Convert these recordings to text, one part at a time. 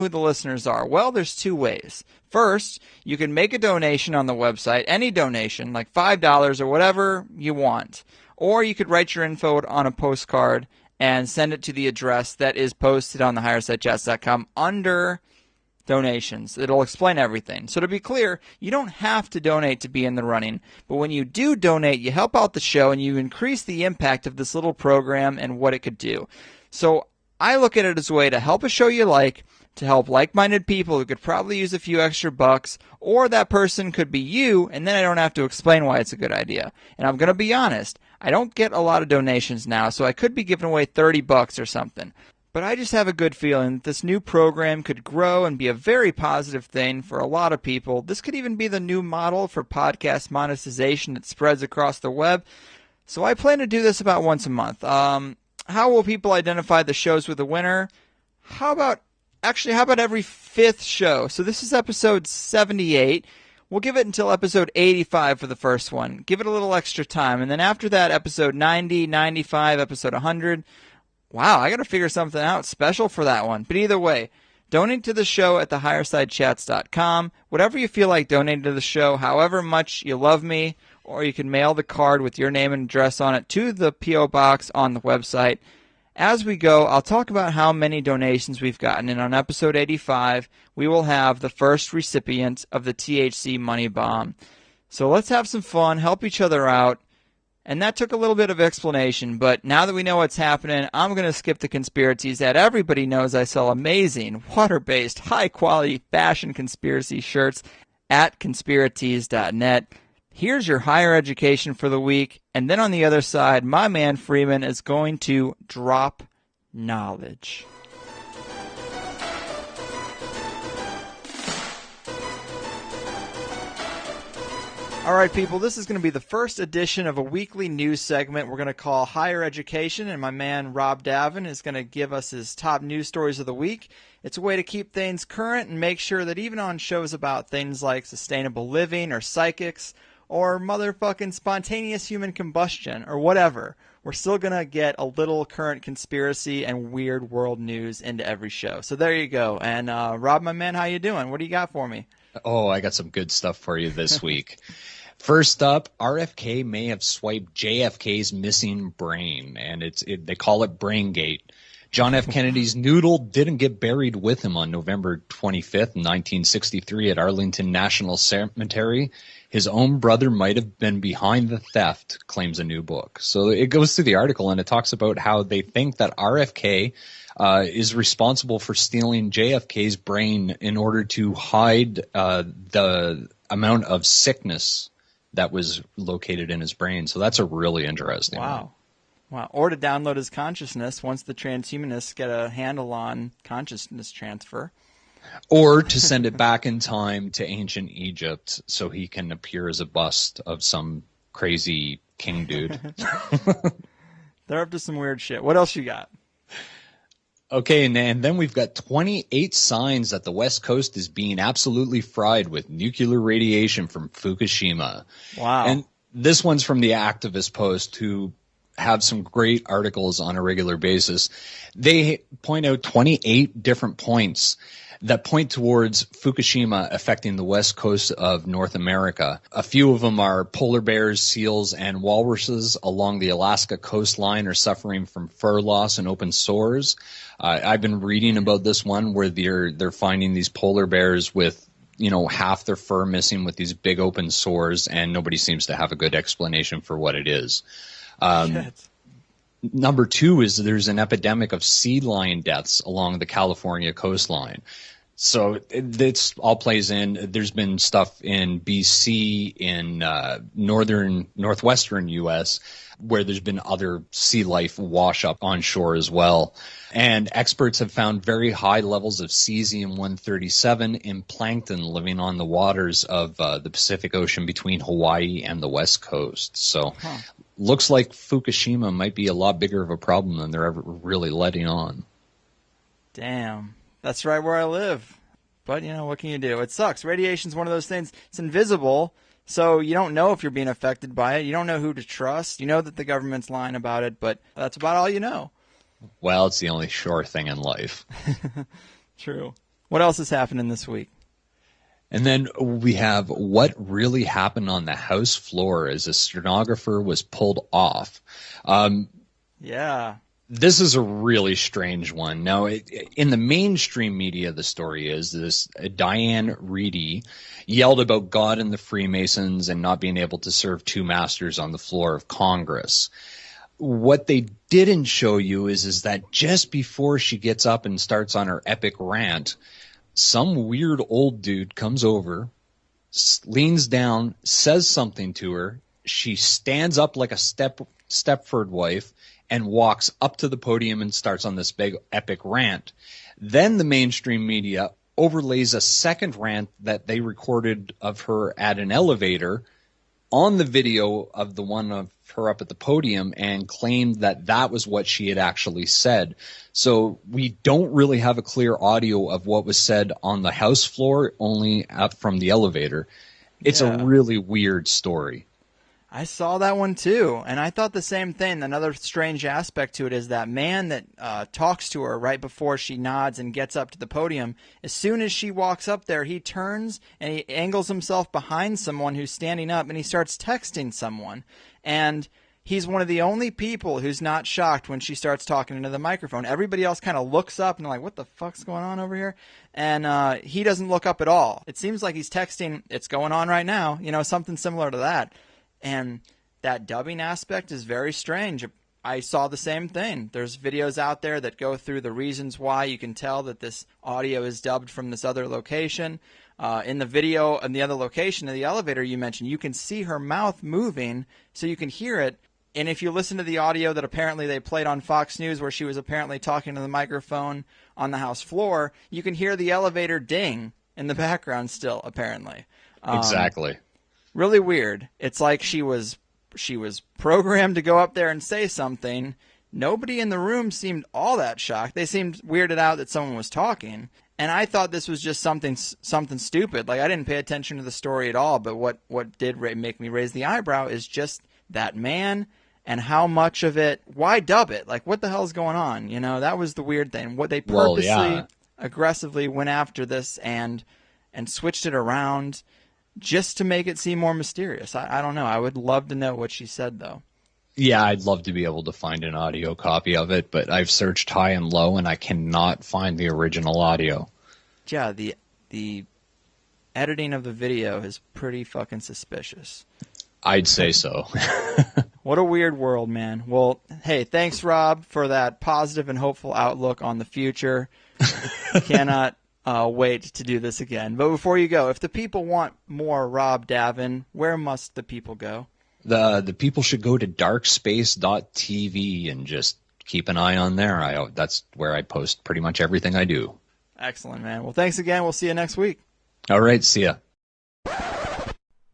who the listeners are? Well, there's two ways. First, you can make a donation on the website, any donation, like $5 or whatever you want. Or you could write your info on a postcard and send it to the address that is posted on the HighersideChats.com under donations. It'll explain everything. So to be clear, you don't have to donate to be in the running, but when you do donate, you help out the show and you increase the impact of this little program and what it could do. So I look at it as a way to help a show you like, to help like-minded people who could probably use a few extra bucks, or that person could be you, and then I don't have to explain why it's a good idea. And I'm going to be honest, I don't get a lot of donations now, so I could be giving away $30 or something. But I just have a good feeling that this new program could grow and be a very positive thing for a lot of people. This could even be the new model for podcast monetization that spreads across the web. So I plan to do this about once a month. How will people identify the shows with the winner? How about every fifth show? So this is episode 78. We'll give it until episode 85 for the first one. Give it a little extra time. And then after that, episode 90, 95, episode 100. Wow, I got to figure something out special for that one. But either way, donate to the show at thehighersidechats.com. Whatever you feel like donating to the show, however much you love me, or you can mail the card with your name and address on it to the P.O. Box on the website. As we go, I'll talk about how many donations we've gotten, and on episode 85, we will have the first recipient of the THC Money Bomb. So let's have some fun, help each other out, and that took a little bit of explanation, but now that we know what's happening, I'm going to skip the conspiracies that everybody knows I sell amazing, water-based, high-quality fashion conspiracy shirts at conspiratees.net. Here's your higher education for the week, and then on the other side, my man Freeman is going to drop knowledge. All right, people, this is going to be the first edition of a weekly news segment we're going to call Higher Education, and my man Rob Davin is going to give us his top news stories of the week. It's a way to keep things current and make sure that even on shows about things like sustainable living or psychics or motherfucking spontaneous human combustion or whatever, we're still going to get a little current conspiracy and weird world news into every show. So there you go. And Rob, my man, how you doing? What do you got for me? Oh, I got some good stuff for you this week. First up, RFK may have swiped JFK's missing brain, and they call it Braingate. John F. Kennedy's noodle didn't get buried with him on November 25th, 1963 at Arlington National Cemetery. His own brother might have been behind the theft, claims a new book. So it goes through the article, and it talks about how they think that RFK is responsible for stealing JFK's brain in order to hide the amount of sickness that was located in his brain. So that's a really interesting one. Wow. Or to download his consciousness once the transhumanists get a handle on consciousness transfer. Or to send it back in time to ancient Egypt so he can appear as a bust of some crazy king dude. They're up to some weird shit. What else you got? Okay, and then we've got 28 signs that the West Coast is being absolutely fried with nuclear radiation from Fukushima. Wow. And this one's from the Activist Post, who have some great articles on a regular basis. They point out 28 different points that point towards Fukushima affecting the west coast of North America. A few of them are polar bears, seals, and walruses along the Alaska coastline are suffering from fur loss and open sores. I've been reading about this one where they're finding these polar bears with, half their fur missing with these big open sores, and nobody seems to have a good explanation for what it is. Number two is there's an epidemic of sea lion deaths along the California coastline. So this all plays in. There's been stuff in BC, in northwestern U.S., where there's been other sea life wash up on shore as well. And experts have found very high levels of cesium-137 in plankton living on the waters of the Pacific Ocean between Hawaii and the West Coast. So looks like Fukushima might be a lot bigger of a problem than they're ever really letting on. Damn. That's right where I live. But, what can you do? It sucks. Radiation's one of those things. It's invisible, so you don't know if you're being affected by it. You don't know who to trust. You know that the government's lying about it, but that's about all you know. Well, it's the only sure thing in life. True. What else is happening this week? And then we have what really happened on the House floor as a stenographer was pulled off. Yeah. This is a really strange one. Now, in the mainstream media, the story is this Diane Reedy yelled about God and the Freemasons and not being able to serve two masters on the floor of Congress. What they didn't show you is that just before she gets up and starts on her epic rant, some weird old dude comes over, leans down, says something to her. She stands up like a Stepford wife and walks up to the podium and starts on this big epic rant. Then the mainstream media overlays a second rant that they recorded of her at an elevator on the video of the one of her up at the podium and claimed that that was what she had actually said. So we don't really have a clear audio of what was said on the House floor, only up from the elevator. It's a really weird story. I saw that one too, and I thought the same thing. Another strange aspect to it is that man that talks to her right before she nods and gets up to the podium. As soon as she walks up there, he turns and he angles himself behind someone who's standing up, and he starts texting someone. And he's one of the only people who's not shocked when she starts talking into the microphone. Everybody else kind of looks up and they're like, what the fuck's going on over here? And he doesn't look up at all. It seems like he's texting, it's going on right now, something similar to that. And that dubbing aspect is very strange. I saw the same thing. There's videos out there that go through the reasons why you can tell that this audio is dubbed from this other location. In the video in the other location, in the elevator you mentioned, you can see her mouth moving so you can hear it. And if you listen to the audio that apparently they played on Fox News where she was apparently talking to the microphone on the House floor, you can hear the elevator ding in the background still, apparently. Exactly. Really weird. It's like she was programmed to go up there and say something. Nobody in the room seemed all that shocked. They seemed weirded out that someone was talking. And I thought this was just something stupid. Like, I didn't pay attention to the story at all, but what did make me raise the eyebrow is just that man and how much of it, why dub it? Like, what the hell's going on? That was the weird thing. What they purposely, aggressively went after this and switched it around just to make it seem more mysterious. I don't know. I would love to know what she said, though. Yeah, I'd love to be able to find an audio copy of it, but I've searched high and low, and I cannot find the original audio. Yeah, the editing of the video is pretty fucking suspicious. I'd say so. What a weird world, man. Well, hey, thanks, Rob, for that positive and hopeful outlook on the future. Cannot wait to do this again. But before you go, if the people want more Rob Davin, where must the people go? The people should go to darkspace.tv and just keep an eye on there. That's where I post pretty much everything I do. Excellent, man. Well, thanks again. We'll see you next week. All right, see ya.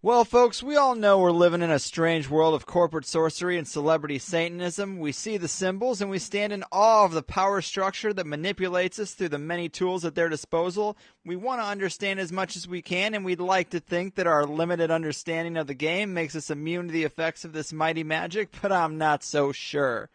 Well, folks, we all know we're living in a strange world of corporate sorcery and celebrity Satanism. We see the symbols and we stand in awe of the power structure that manipulates us through the many tools at their disposal. We want to understand as much as we can, and we'd like to think that our limited understanding of the game makes us immune to the effects of this mighty magic, but I'm not so sure.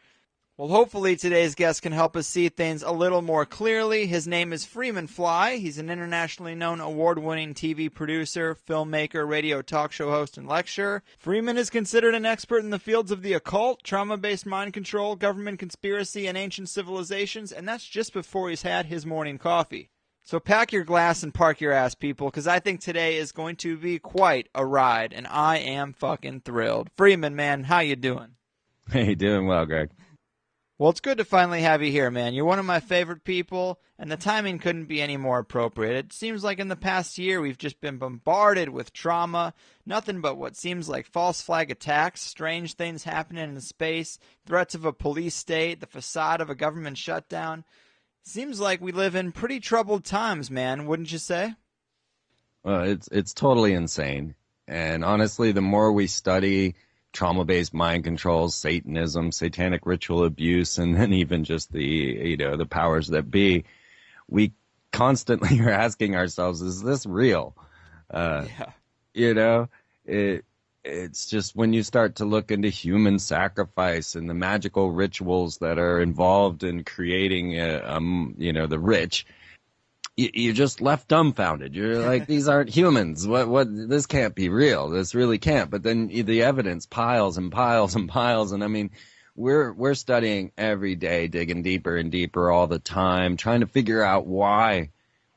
Well, hopefully today's guest can help us see things a little more clearly. His name is Freeman Fly. He's an internationally known award-winning TV producer, filmmaker, radio talk show host, and lecturer. Freeman is considered an expert in the fields of the occult, trauma-based mind control, government conspiracy, and ancient civilizations, and that's just before he's had his morning coffee. So pack your glass and park your ass, people, because I think today is going to be quite a ride, and I am fucking thrilled. Freeman, man, how you doing? Hey, doing well, Greg. Well, it's good to finally have you here, man. You're one of my favorite people, and the timing couldn't be any more appropriate. It seems like in the past year we've just been bombarded with trauma, nothing but what seems like false flag attacks, strange things happening in space, threats of a police state, the facade of a government shutdown. Seems like we live in pretty troubled times, man, wouldn't you say? Well, it's totally insane. And honestly, the more we study trauma-based mind control, Satanism, satanic ritual abuse, and then even just the powers that be, we constantly are asking ourselves, is this real? It's just when you start to look into human sacrifice and the magical rituals that are involved in creating, the rich, you're just left dumbfounded. You're like, these aren't humans. This can't be real. This really can't. But then the evidence piles and piles and piles. And I mean, we're studying every day, digging deeper and deeper all the time, trying to figure out why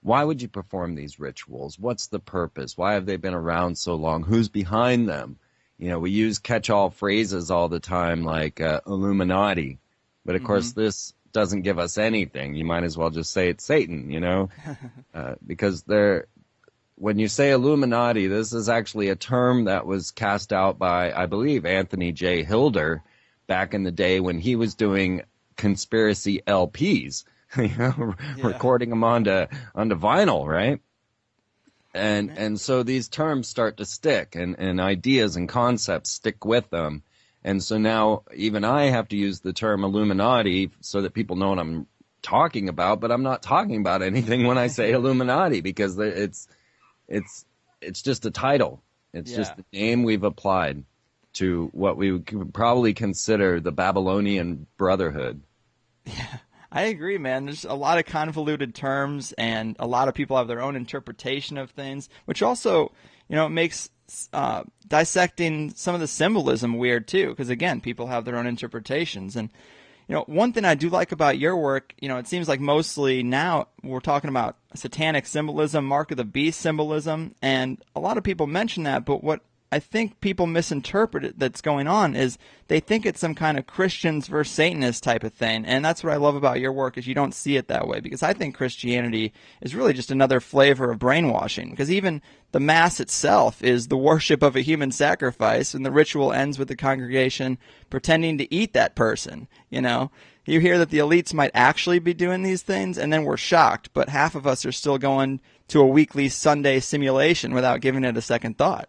would you perform these rituals? What's the purpose? Why have they been around so long? Who's behind them? You know, we use catch-all phrases all the time like Illuminati. But of course, this doesn't give us anything. You might as well just say it's Satan, you know, because when you say Illuminati, this is actually a term that was cast out by, I believe, Anthony J. Hilder back in the day when he was doing conspiracy LPs, you know, recording them onto vinyl, right? And so these terms start to stick, and ideas and concepts stick with them. And so now even I have to use the term Illuminati so that people know what I'm talking about, but I'm not talking about anything when I say Illuminati, because it's just a title. It's just the name we've applied to what we would probably consider the Babylonian Brotherhood. Yeah, I agree, man. There's a lot of convoluted terms, and a lot of people have their own interpretation of things, which also, you know, makes dissecting some of the symbolism weird too, because again, people have their own interpretations. And you know, one thing I do like about your work, you know, it seems like mostly now we're talking about satanic symbolism, mark of the beast symbolism, and a lot of people mention that, but what I think people misinterpret that's going on is they think it's some kind of Christians versus Satanists type of thing. And that's what I love about your work, is you don't see it that way, because I think Christianity is really just another flavor of brainwashing, because even the Mass itself is the worship of a human sacrifice, and the ritual ends with the congregation pretending to eat that person. You know, you hear that the elites might actually be doing these things, and then we're shocked, but half of us are still going to a weekly Sunday simulation without giving it a second thought.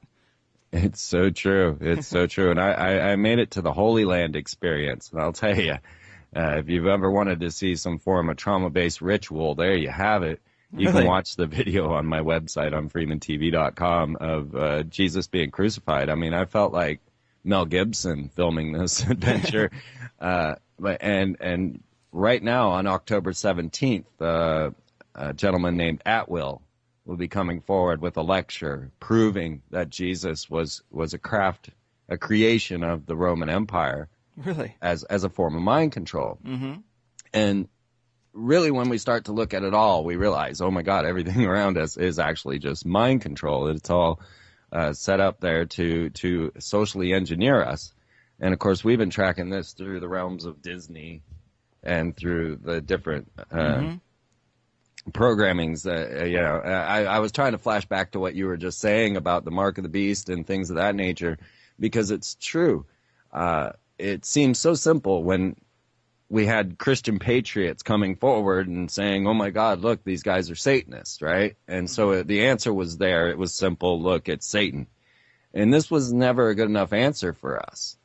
It's so true. It's so true. And I made it to the Holy Land experience. And I'll tell you, if you've ever wanted to see some form of trauma-based ritual, there you have it. You can watch the video on my website on freemantv.com of Jesus being crucified. I mean, I felt like Mel Gibson filming this adventure. And right now on October 17th, a gentleman named Atwill will be coming forward with a lecture proving that Jesus was a creation of the Roman Empire, really, as a form of mind control. And really, when we start to look at it all, we realize, oh my God, everything around us is actually just mind control. It's all set up there to socially engineer us. And of course, we've been tracking this through the realms of Disney and through the different programmings. You know, I was trying to flash back to what you were just saying about the mark of the beast and things of that nature, because it's true. It seems so simple when we had Christian patriots coming forward and saying, oh my God, look, these guys are Satanists, right? And so the answer was there. It was simple. Look, it's Satan. And this was never a good enough answer for us.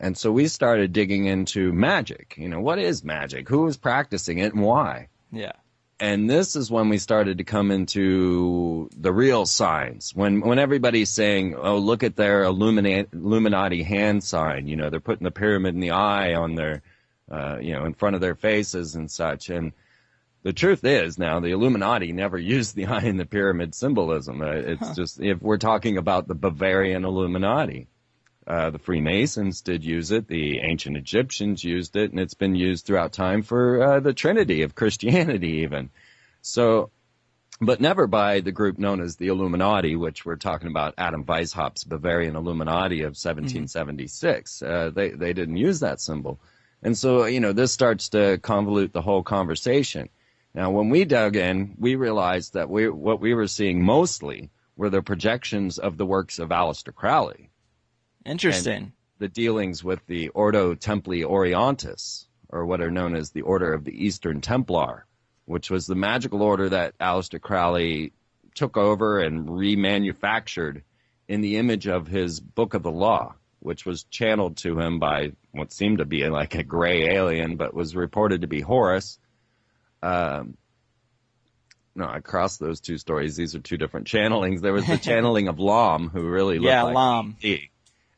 And so we started digging into magic. You know, what is magic? Who is practicing it and why? Yeah. And this is when we started to come into the real signs. When everybody's saying, oh, look at their Illuminati hand sign. You know, they're putting the pyramid in the eye on their, you know, in front of their faces and such. And the truth is now the Illuminati never used the eye in the pyramid symbolism. It's just, if we're talking about the Bavarian Illuminati. The Freemasons did use it. The ancient Egyptians used it, and it's been used throughout time for the Trinity of Christianity even. So, but never by the group known as the Illuminati, which we're talking about Adam Weishaupt's Bavarian Illuminati of 1776. They didn't use that symbol. And so, you know, this starts to convolute the whole conversation. Now, when we dug in, we realized that what we were seeing mostly were the projections of the works of Aleister Crowley. Interesting. And the dealings with the Ordo Templi Orientis, or what are known as the Order of the Eastern Templar, which was the magical order that Aleister Crowley took over and remanufactured in the image of his Book of the Law, which was channeled to him by what seemed to be like a gray alien, but was reported to be Horus. No, I crossed those two stories. These are two different channelings. There was the channeling of Lam, who really looked like Lam. E.T.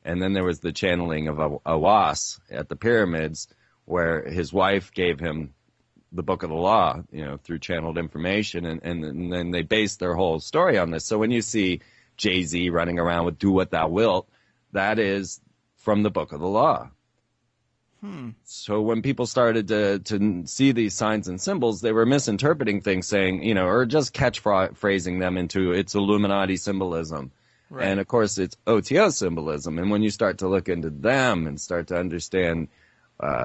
And then there was the channeling of Awas at the pyramids, where his wife gave him the Book of the Law, through channeled information, and then they base their whole story on this. So when you see Jay-Z running around with "Do What Thou Wilt," that is from the Book of the Law. So when people started to see these signs and symbols, they were misinterpreting things, saying, or just catchphrasing them into it's Illuminati symbolism. Right. And of course, it's OTO symbolism. And when you start to look into them and start to understand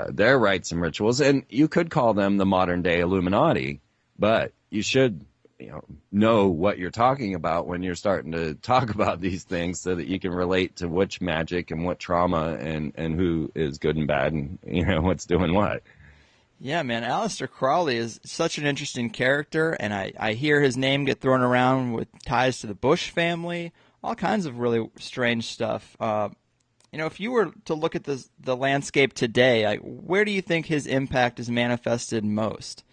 their rites and rituals, and you could call them the modern day Illuminati, but you should know what you're talking about when you're starting to talk about these things, so that you can relate to which magic and what trauma and who is good and bad and what's doing what. Yeah, man, Aleister Crowley is such an interesting character, and I hear his name get thrown around with ties to the Bush family, all kinds of really strange stuff. If you were to look at the landscape today, where do you think his impact is manifested most?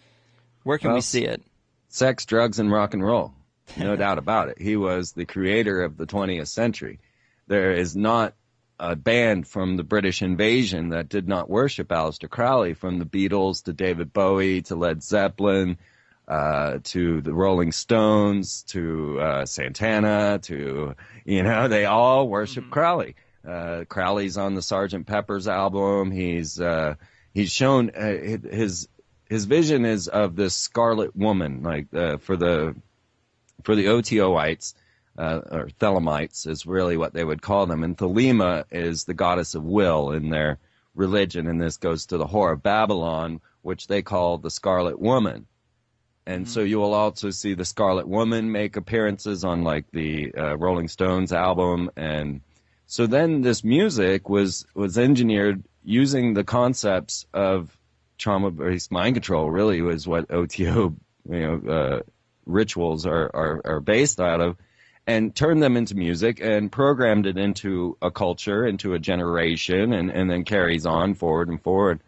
Where can we see it? Sex, drugs, and rock and roll. No doubt about it. He was the creator of the 20th century. There is not a band from the British invasion that did not worship Aleister Crowley, from the Beatles to David Bowie to Led Zeppelin to the Rolling Stones to Santana to, they all worship Crowley. Crowley's on the Sgt. Pepper's album. He's shown his vision is of this Scarlet Woman, like for the OTOites, or Thelemites is really what they would call them. And Thelema is the goddess of will in their religion, and this goes to the Whore of Babylon, which they call the Scarlet Woman. And so you will also see the Scarlet Woman make appearances on like the Rolling Stones album. And so then this music was engineered using the concepts of trauma-based mind control. Really was what OTO, rituals are based out of, and turned them into music and programmed it into a culture, into a generation, and then carries on forward and forward.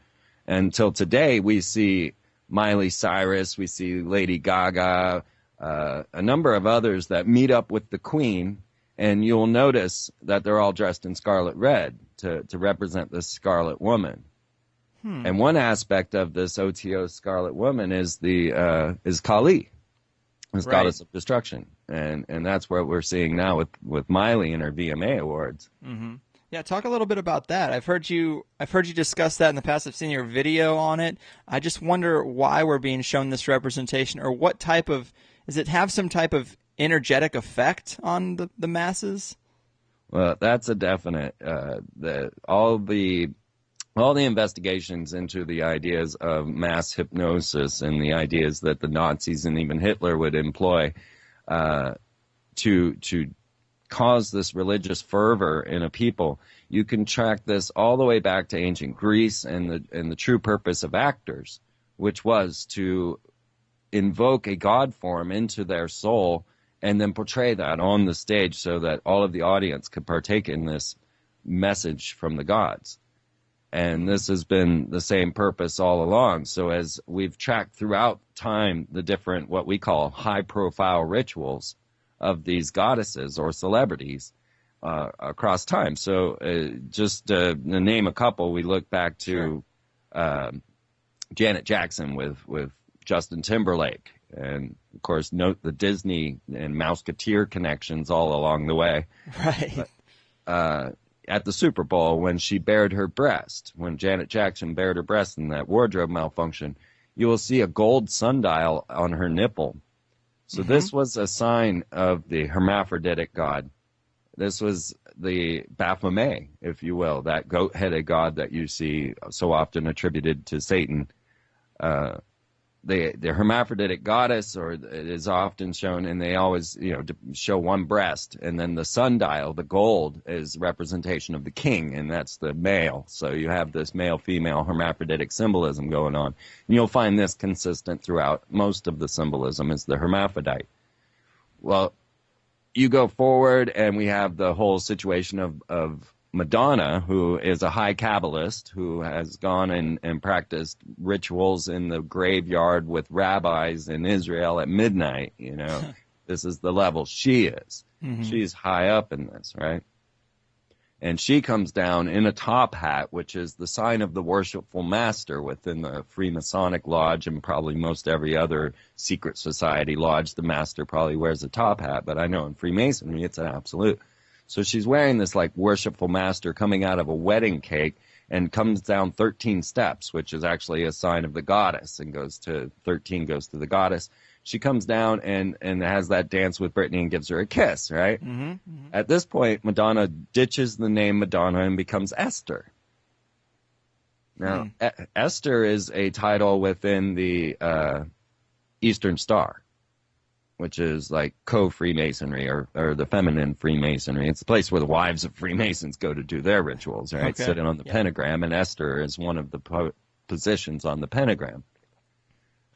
Until today, we see Miley Cyrus, we see Lady Gaga, a number of others that meet up with the Queen, and you'll notice that they're all dressed in scarlet red to represent the Scarlet Woman. And one aspect of this OTO Scarlet Woman is Kali, this goddess of destruction, and that's what we're seeing now with Miley and her VMA awards. Mm-hmm. Yeah, talk a little bit about that. I've heard you discuss that in the past. I've seen your video on it. I just wonder why we're being shown this representation, or what type of does it have some type of energetic effect on the masses? Well, that's a definite. All the investigations into the ideas of mass hypnosis and the ideas that the Nazis and even Hitler would employ to cause this religious fervor in a people, you can track this all the way back to ancient Greece and the true purpose of actors, which was to invoke a god form into their soul and then portray that on the stage so that all of the audience could partake in this message from the gods. And this has been the same purpose all along. So as we've tracked throughout time the different, what we call high-profile rituals of these goddesses or celebrities across time. So just to name a couple, we look back to Janet Jackson with Justin Timberlake. And, of course, note the Disney and Mouseketeer connections all along the way. Right. But, at the Super Bowl, when she bared her breast, when Janet Jackson bared her breast in that wardrobe malfunction, you will see a gold sundial on her nipple. So this was a sign of the hermaphroditic god. This was the Baphomet, if you will, that goat-headed god that you see so often attributed to Satan. The hermaphroditic goddess, or it is often shown, and they always show one breast, and then the sundial, the gold, is representation of the king, and that's the male. So you have this male-female hermaphroditic symbolism going on. And you'll find this consistent throughout most of the symbolism is the hermaphrodite. Well, you go forward, and we have the whole situation of Madonna, who is a high Kabbalist, who has gone and practiced rituals in the graveyard with rabbis in Israel at midnight. This is the level she is. She's high up in this, right? And she comes down in a top hat, which is the sign of the worshipful master within the Freemasonic lodge and probably most every other secret society lodge. The master probably wears a top hat, but I know in Freemasonry it's an absolute. So she's wearing this like worshipful master coming out of a wedding cake and comes down 13 steps, which is actually a sign of the goddess, and 13 goes to the goddess. She comes down and has that dance with Brittany and gives her a kiss, right? Mm-hmm, mm-hmm. At this point, Madonna ditches the name Madonna and becomes Esther. Now, Esther is a title within the Eastern Star, which is like co-Freemasonry or the feminine Freemasonry. It's the place where the wives of Freemasons go to do their rituals, right? Okay. Sitting on the pentagram, and Esther is one of the positions on the pentagram.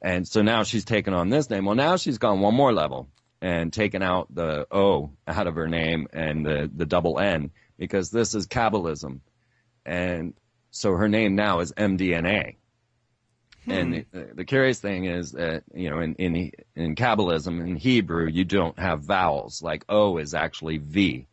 And so now she's taken on this name. Well, now she's gone one more level and taken out the O out of her name and the double N, because this is Kabbalism. And so her name now is MDNA. And the curious thing is that, you know, in Kabbalism, in Hebrew, you don't have vowels. Like O is actually V.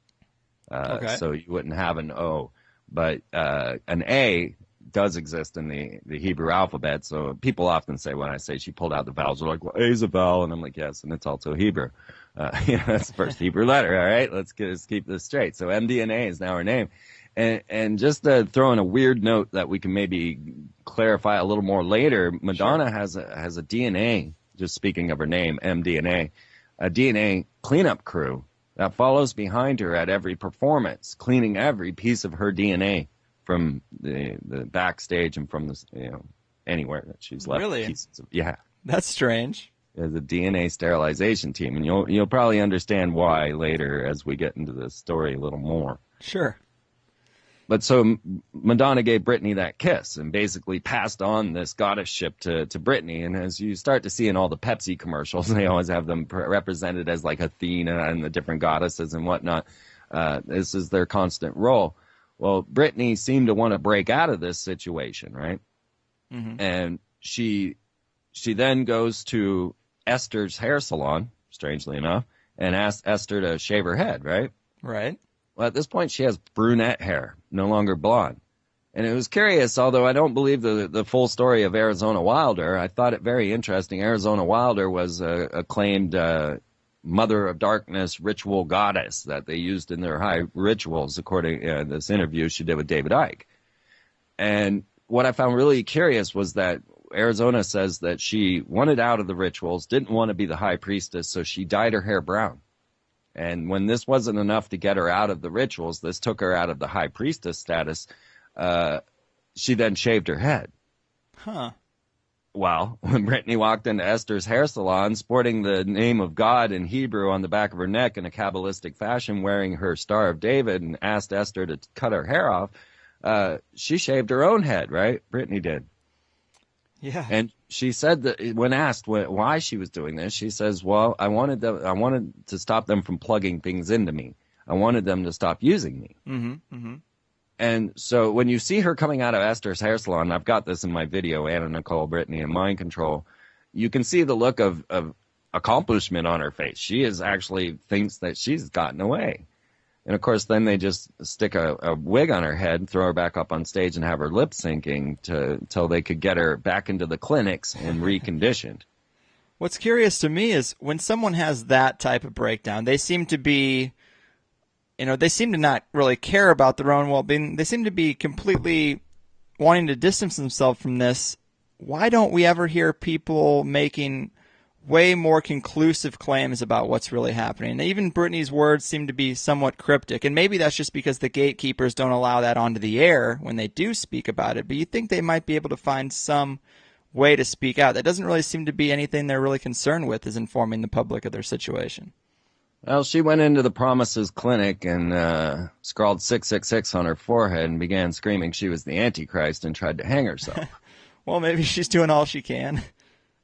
So you wouldn't have an O. But an A does exist in the Hebrew alphabet. So people often say, when I say she pulled out the vowels, they're like, well, A is a vowel. And I'm like, yes, and it's also Hebrew. That's the first Hebrew letter. All right, let's keep this straight. So MDNA is now her name. And just to throw in a weird note that we can maybe clarify a little more later, Madonna has a DNA, just speaking of her name, MDNA, a DNA cleanup crew that follows behind her at every performance, cleaning every piece of her DNA from the backstage and from the, you know, anywhere that she's left. Really? Pieces of, yeah. That's strange. There's a DNA sterilization team, and you'll probably understand why later as we get into the story a little more. Sure. But so Madonna gave Brittany that kiss and basically passed on this goddess-ship to Brittany. And as you start to see in all the Pepsi commercials, they always have them represented as like Athena and the different goddesses and whatnot. This is their constant role. Well, Brittany seemed to want to break out of this situation, right? Mm-hmm. And she then goes to Esther's hair salon, strangely enough, and asks Esther to shave her head, right? Right. Well, at this point, she has brunette hair, no longer blonde. And it was curious, although I don't believe the full story of Arizona Wilder, I thought it very interesting. Arizona Wilder was a acclaimed mother of darkness ritual goddess that they used in their high rituals, according to this interview she did with David Icke. And what I found really curious was that Arizona says that she wanted out of the rituals, didn't want to be the high priestess, so she dyed her hair brown. And when this wasn't enough to get her out of the rituals, this took her out of the high priestess status, she then shaved her head. Huh. Well, when Brittany walked into Esther's hair salon, sporting the name of God in Hebrew on the back of her neck in a Kabbalistic fashion, wearing her Star of David, and asked Esther to cut her hair off, she shaved her own head, right? Brittany did. Yeah. And she said that when asked why she was doing this, she says, well, I wanted to stop them from plugging things into me. I wanted them to stop using me. Mm-hmm. Mm-hmm. And so when you see her coming out of Esther's hair salon, I've got this in my video, Anna Nicole Brittany and Mind Control, you can see the look of accomplishment on her face. She is actually thinks that she's gotten away. And, of course, then they just stick a wig on her head, throw her back up on stage, and have her lip syncing till they could get her back into the clinics and reconditioned. What's curious to me is when someone has that type of breakdown, they seem to be, they seem to not really care about their own well-being. They seem to be completely wanting to distance themselves from this. Why don't we ever hear people making way more conclusive claims about what's really happening? Even Brittany's words seem to be somewhat cryptic, and maybe that's just because the gatekeepers don't allow that onto the air when they do speak about it, but you think they might be able to find some way to speak out. That doesn't really seem to be anything they're really concerned with, is informing the public of their situation. Well, she went into the Promises Clinic and scrawled 666 on her forehead and began screaming she was the Antichrist and tried to hang herself. Well, maybe she's doing all she can.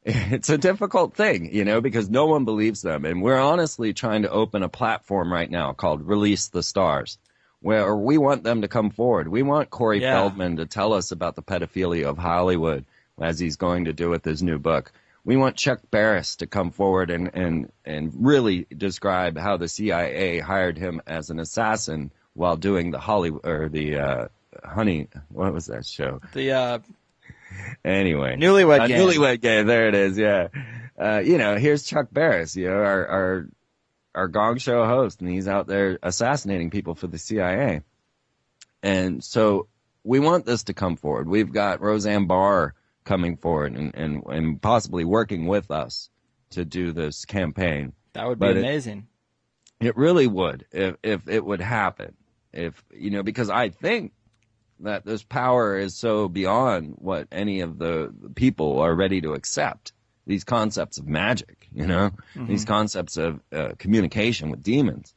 It's a difficult thing, because no one believes them. And we're honestly trying to open a platform right now called Release the Stars, where we want them to come forward. We want Corey Feldman to tell us about the pedophilia of Hollywood, as he's going to do with his new book. We want Chuck Barris to come forward and really describe how the CIA hired him as an assassin while doing the Hollywood or the Honey. What was that show? The Anyway, Newlywed Game. Newlywed Game. There it is. Yeah. Here's Chuck Barris, our Gong Show host, and he's out there assassinating people for the CIA. And so we want this to come forward. We've got Roseanne Barr coming forward and possibly working with us to do this campaign. That would be amazing. It really would if it would happen. Because I think that this power is so beyond what any of the people are ready to accept. These concepts of magic, these concepts of communication with demons,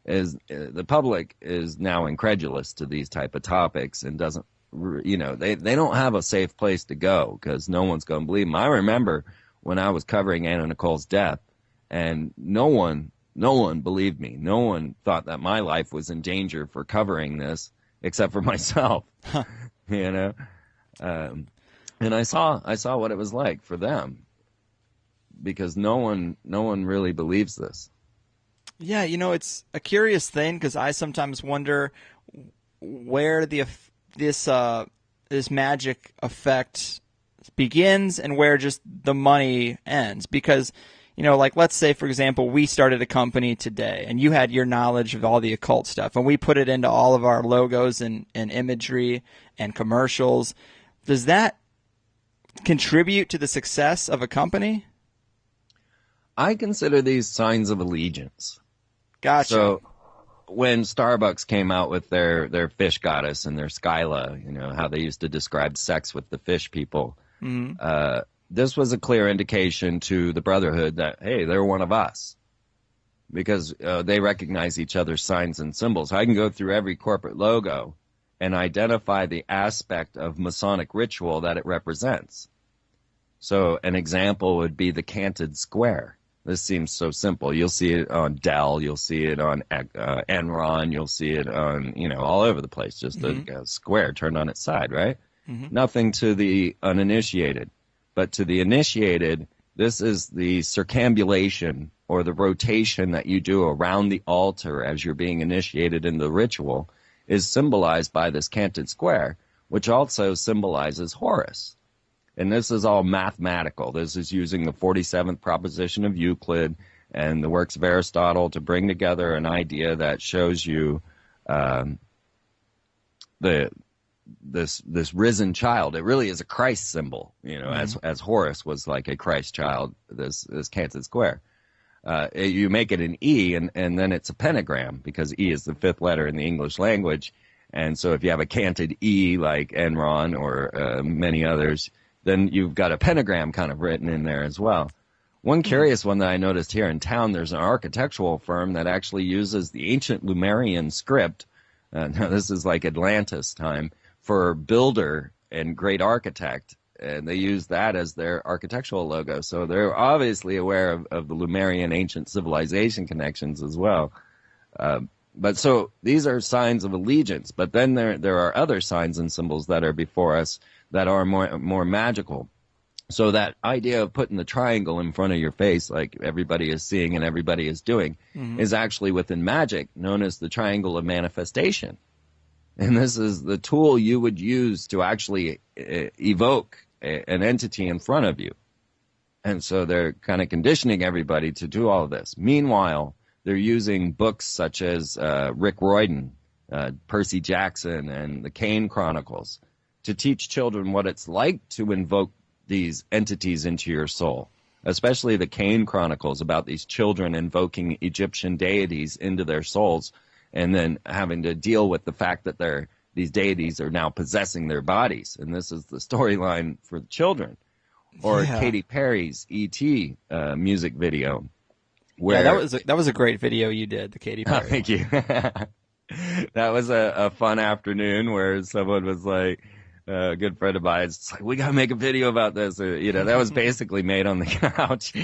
the public is now incredulous to these type of topics and doesn't, they don't have a safe place to go because no one's going to believe them. I remember when I was covering Anna Nicole's death, and no one believed me. No one thought that my life was in danger for covering this, except for myself. And I saw what it was like for them, because no one really believes this. Yeah, it's a curious thing because I sometimes wonder where this magic effect begins and where just the money ends. Because, let's say, for example, we started a company today and you had your knowledge of all the occult stuff and we put it into all of our logos and imagery and commercials. Does that contribute to the success of a company? I consider these signs of allegiance. Gotcha. So when Starbucks came out with their fish goddess and their Skyla, how they used to describe sex with the fish people, this was a clear indication to the Brotherhood that, hey, they're one of us, because they recognize each other's signs and symbols. I can go through every corporate logo and identify the aspect of Masonic ritual that it represents. So an example would be the canted square. This seems so simple. You'll see it on Dell. You'll see it on Enron. You'll see it on, all over the place. Just a square turned on its side, right? Nothing to the uninitiated. But to the initiated, this is the circumambulation or the rotation that you do around the altar as you're being initiated in the ritual is symbolized by this canted square, which also symbolizes Horus. And this is all mathematical. This is using the 47th proposition of Euclid and the works of Aristotle to bring together an idea that shows you this risen child. It really is a Christ symbol, as Horus was like a Christ child. This canted square. You make it an E, and then it's a pentagram, because E is the fifth letter in the English language. And so if you have a canted E like Enron or many others, then you've got a pentagram kind of written in there as well. One curious one that I noticed here in town, there's an architectural firm that actually uses the ancient Lemurian script. Now this is like Atlantis time for builder and great architect. And they use that as their architectural logo. So they're obviously aware of the Lemurian ancient civilization connections as well. But so these are signs of allegiance. But then there are other signs and symbols that are before us that are more magical. So that idea of putting the triangle in front of your face, like everybody is seeing and everybody is doing, is actually within magic known as the triangle of manifestation. And this is the tool you would use to actually evoke an entity in front of you. And so they're kind of conditioning everybody to do all of this. Meanwhile, they're using books such as Rick Riordan, Percy Jackson, and the Kane Chronicles to teach children what it's like to invoke these entities into your soul, especially the Kane Chronicles about these children invoking Egyptian deities into their souls and then having to deal with the fact that these deities are now possessing their bodies. And this is the storyline for the children. Or Katy Perry's E.T. Music video. Where that was a great video you did, the Katy Perry. Oh, thank you. That was a fun afternoon where someone was like, a good friend of mine, it's like, we got to make a video about this. That was basically made on the couch.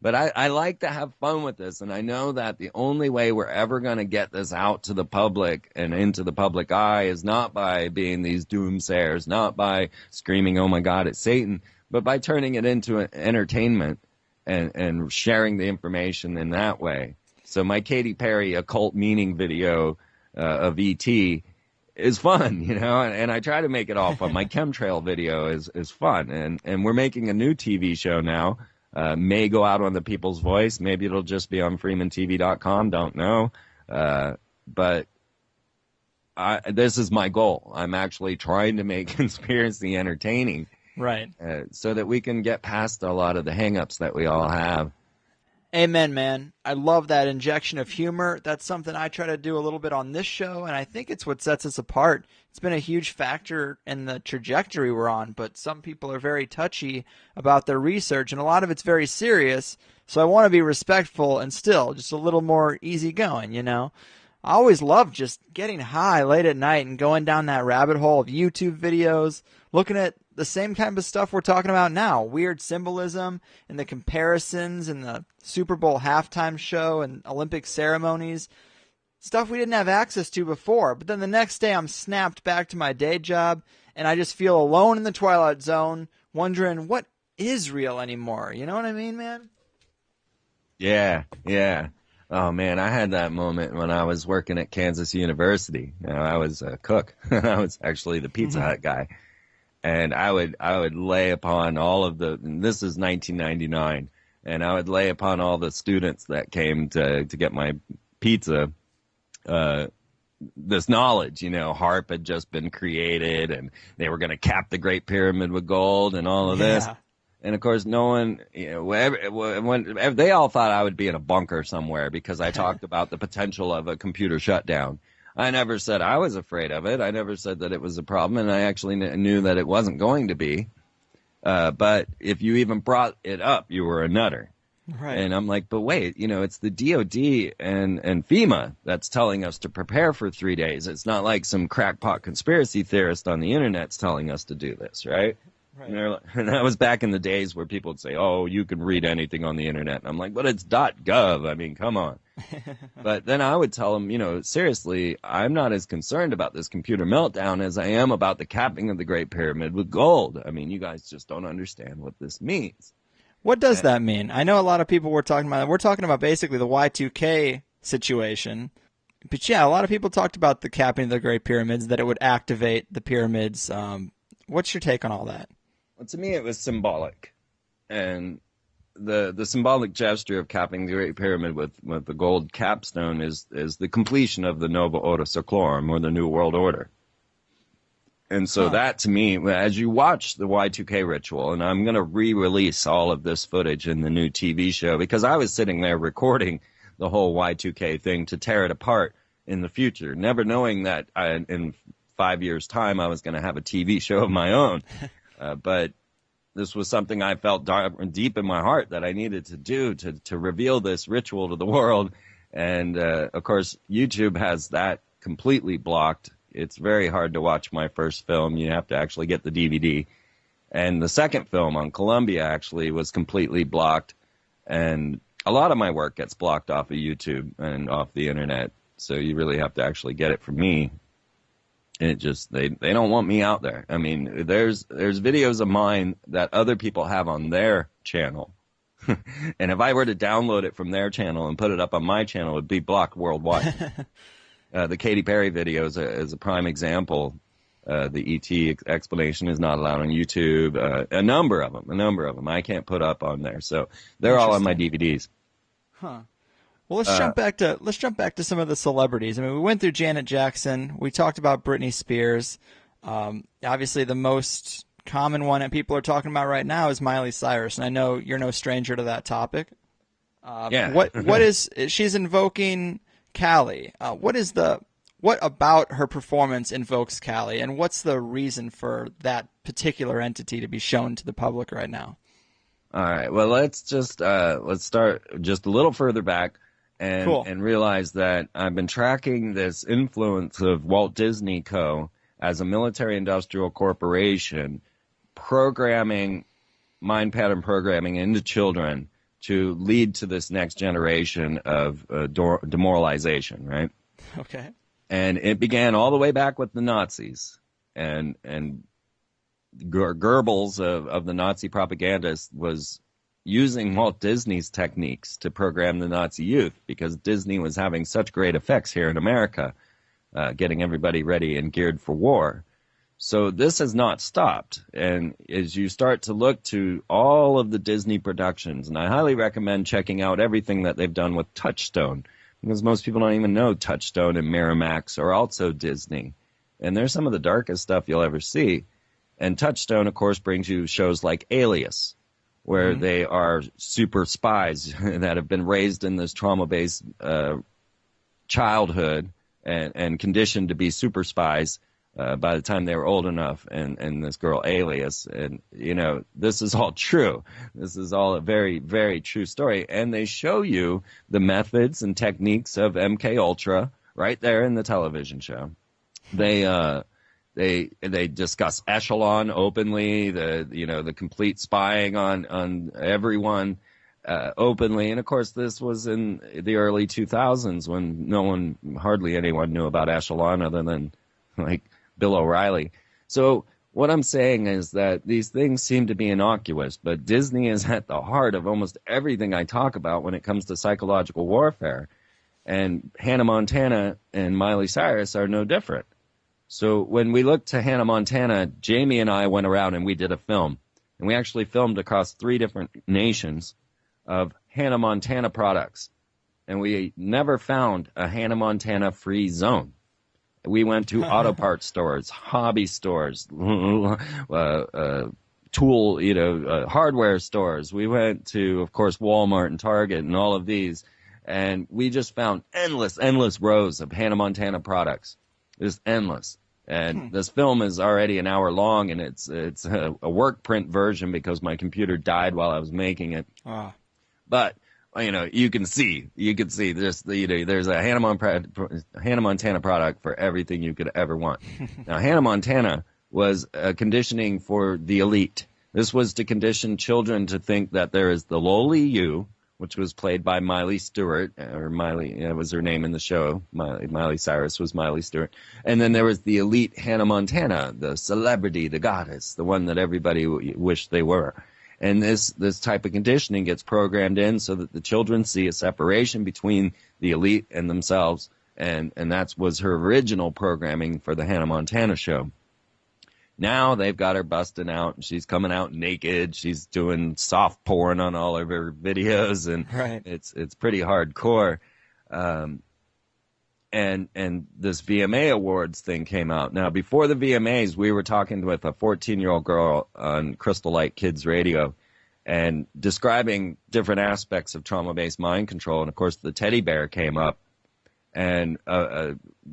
But I like to have fun with this. And I know that the only way we're ever going to get this out to the public and into the public eye is not by being these doomsayers, not by screaming, oh my God, it's Satan, but by turning it into an entertainment and sharing the information in that way. So my Katy Perry occult meaning video of E.T. is fun, and I try to make it all fun. My chemtrail video is fun, and we're making a new TV show now. May go out on the People's Voice. Maybe it'll just be on freemantv.com. Don't know. But this is my goal. I'm actually trying to make conspiracy entertaining. Right. So that we can get past a lot of the hangups that we all have. Amen, man. I love that injection of humor. That's something I try to do a little bit on this show, and I think it's what sets us apart. It's been a huge factor in the trajectory we're on, but some people are very touchy about their research, and a lot of it's very serious, so I want to be respectful and still just a little more easygoing, I always love just getting high late at night and going down that rabbit hole of YouTube videos, looking at the same kind of stuff we're talking about now, weird symbolism and the comparisons and the Super Bowl halftime show and Olympic ceremonies, stuff we didn't have access to before. But then the next day I'm snapped back to my day job and I just feel alone in the Twilight Zone wondering what is real anymore. You know what I mean, man? Yeah. Oh, man, I had that moment when I was working at Kansas University. I was a cook. I was actually the Pizza Hut guy. And I would lay upon all of this is 1999, and I would lay upon all the students that came to get my pizza, this knowledge, HARP had just been created, and they were going to cap the Great Pyramid with gold and all of this. And of course, no one, when they all thought I would be in a bunker somewhere because I talked about the potential of a computer shutdown. I never said I was afraid of it. I never said that it was a problem, and I actually knew that it wasn't going to be. But if you even brought it up, you were a nutter. Right. And I'm like, but wait, it's the DOD and FEMA that's telling us to prepare for 3 days. It's not like some crackpot conspiracy theorist on the internet's telling us to do this, right? Right. And that was back in the days where people would say, oh, you can read anything on the internet. And I'm like, but it's .gov. I mean, come on. But then I would tell them, seriously, I'm not as concerned about this computer meltdown as I am about the capping of the Great Pyramid with gold. I mean, you guys just don't understand what this means. What does that mean? I know a lot of people were talking about, we're talking about basically the Y2K situation. But yeah, a lot of people talked about the capping of the Great Pyramids, that it would activate the pyramids. What's your take on all that? Well, to me, it was symbolic. And the symbolic gesture of capping the Great Pyramid with the gold capstone is the completion of the Nova Order Seclorum, or the New World Order. And so that, to me, as you watch the Y2K ritual, and I'm going to re-release all of this footage in the new TV show, because I was sitting there recording the whole Y2K thing to tear it apart in the future, never knowing that in 5 years' time I was going to have a TV show of my own. But this was something I felt deep in my heart that I needed to do to reveal this ritual to the world. And, of course, YouTube has that completely blocked. It's very hard to watch my first film. You have to actually get the DVD. And the second film on Columbia actually was completely blocked. And a lot of my work gets blocked off of YouTube and off the internet. So you really have to actually get it from me. It just, they don't want me out there. I mean, there's videos of mine that other people have on their channel. And if I were to download it from their channel and put it up on my channel, it would be blocked worldwide. The Katy Perry video is a prime example. The E.T. explanation is not allowed on YouTube. A number of them I can't put up on there. So they're all on my DVDs. Huh. Well, let's jump back to some of the celebrities. I mean, we went through Janet Jackson. We talked about Britney Spears. Obviously, the most common one that people are talking about right now is Miley Cyrus, and I know you're no stranger to that topic. Yeah. What is she's invoking Kali? What about her performance invokes Kali, and what's the reason for that particular entity to be shown to the public right now? All right. Well, let's start just a little further back. And realize that I've been tracking this influence of Walt Disney Co. as a military-industrial corporation, programming, mind pattern programming into children to lead to this next generation of demoralization, right? Okay. And it began all the way back with the Nazis. And Goebbels of the Nazi propagandist was using Walt Disney's techniques to program the Nazi youth, because Disney was having such great effects here in America, getting everybody ready and geared for war. So this has not stopped. And as you start to look to all of the Disney productions, and I highly recommend checking out everything that they've done with Touchstone, because most people don't even know Touchstone and Miramax are also Disney. And they're some of the darkest stuff you'll ever see. And Touchstone, of course, brings you shows like Alias, where they are super spies that have been raised in this trauma-based childhood and conditioned to be super spies by the time they were old enough. And this girl, Alias, and, you know, this is all true. This is all a very, very true story. And they show you the methods and techniques of MK Ultra right there in the television show. They discuss Echelon openly, the complete spying on everyone openly. And of course, this was in the early 2000s when hardly anyone knew about Echelon other than like Bill O'Reilly. So what I'm saying is that these things seem to be innocuous, but Disney is at the heart of almost everything I talk about when it comes to psychological warfare. And Hannah Montana and Miley Cyrus are no different. So when we look to Hannah Montana, Jamie and I went around and we did a film. And we actually filmed across 3 different nations of Hannah Montana products. And we never found a Hannah Montana free zone. We went to auto parts stores, hobby stores, tool, hardware stores. We went to, of course, Walmart and Target and all of these. And we just found endless rows of Hannah Montana products. Just endless. And this film is already an hour long, and it's a work print version because my computer died while I was making it. But you can see there's a Hannah Montana product for everything you could ever want. Now, Hannah Montana was conditioning for the elite. This was to condition children to think that there is the lowly you, which was played by Miley Stewart, or Miley, was her name in the show. Miley Cyrus was Miley Stewart. And then there was the elite Hannah Montana, the celebrity, the goddess, the one that everybody wished they were. And this type of conditioning gets programmed in so that the children see a separation between the elite and themselves. And that was her original programming for the Hannah Montana show. Now they've got her busting out, and she's coming out naked. She's doing soft porn on all of her videos, and it's pretty hardcore. And this VMA Awards thing came out. Now, before the VMAs, we were talking with a 14-year-old girl on Crystal Light Kids Radio and describing different aspects of trauma-based mind control. And, of course, the teddy bear came up. And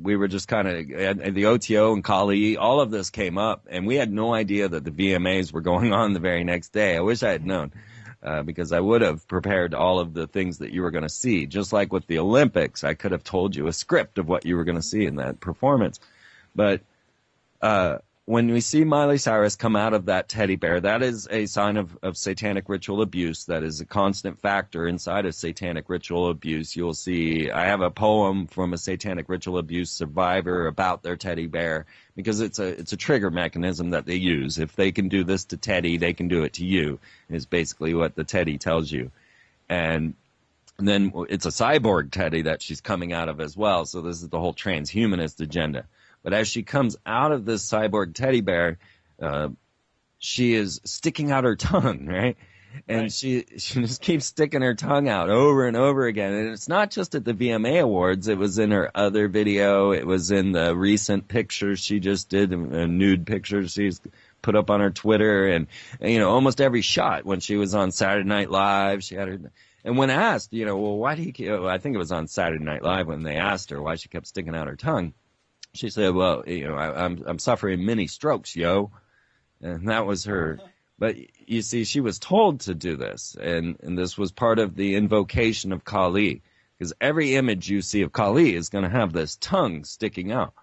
we were just kind of, the OTO and Kali, all of this came up, and we had no idea that the VMAs were going on the very next day. I wish I had known, because I would have prepared all of the things that you were going to see. Just like with the Olympics, I could have told you a script of what you were going to see in that performance. But when we see Miley Cyrus come out of that teddy bear, that is a sign of satanic ritual abuse. That is a constant factor inside of satanic ritual abuse. You'll see, I have a poem from a satanic ritual abuse survivor about their teddy bear, because it's a trigger mechanism that they use. If they can do this to Teddy, they can do it to you, is basically what the Teddy tells you. And then it's a cyborg Teddy that she's coming out of as well. So this is the whole transhumanist agenda. But as she comes out of this cyborg teddy bear, she is sticking out her tongue, right? And she just keeps sticking her tongue out over and over again. And it's not just at the VMA Awards. It was in her other video. It was in the recent pictures she just did, nude pictures she's put up on her Twitter. And almost every shot when she was on Saturday Night Live, she had her. And when asked, well, why do you? I think it was on Saturday Night Live when they asked her why she kept sticking out her tongue. She said, well, I'm suffering many strokes, yo. And that was her. But you see, she was told to do this. And this was part of the invocation of Kali. Because every image you see of Kali is going to have this tongue sticking out.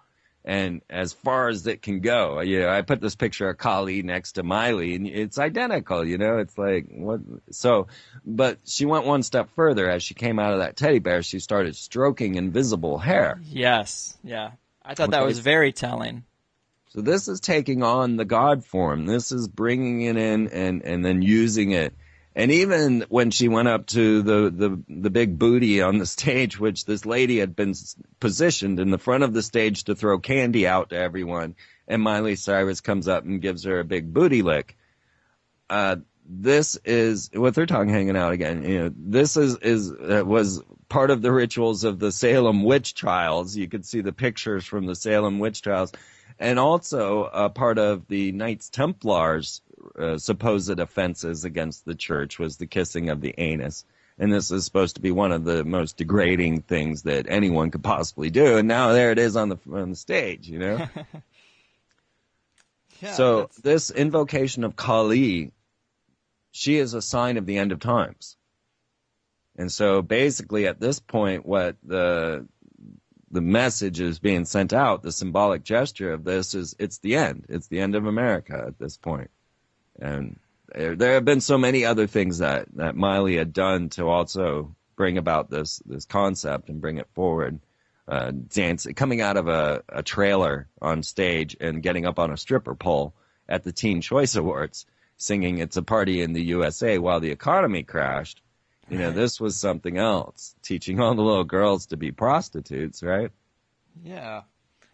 And as far as it can go, I put this picture of Kali next to Miley, and it's identical, it's like, what? So, but she went one step further. As she came out of that teddy bear, she started stroking invisible hair. Yes, yeah. I thought that was very telling. So this is taking on the God form. This is bringing it in and then using it. And even when she went up to the big booty on the stage, which this lady had been positioned in the front of the stage to throw candy out to everyone, and Miley Cyrus comes up and gives her a big booty lick. This is with her tongue hanging out again. You know, this was part of the rituals of the Salem witch trials. You could see the pictures from the Salem witch trials, and also part of the Knights Templars' supposed offenses against the church was the kissing of the anus. And this is supposed to be one of the most degrading things that anyone could possibly do. And now there it is on the stage, you know. Yeah, so this invocation of Kali, she is a sign of the end of times. And so basically at this point, what the message is being sent out, the symbolic gesture of this is it's the end. It's the end of America at this point. And there have been so many other things that Miley had done to also bring about this concept and bring it forward. Coming out of a trailer on stage and getting up on a stripper pole at the Teen Choice Awards, singing "It's a Party in the USA" while the economy crashed. You know, this was something else, teaching all the little girls to be prostitutes, right? Yeah.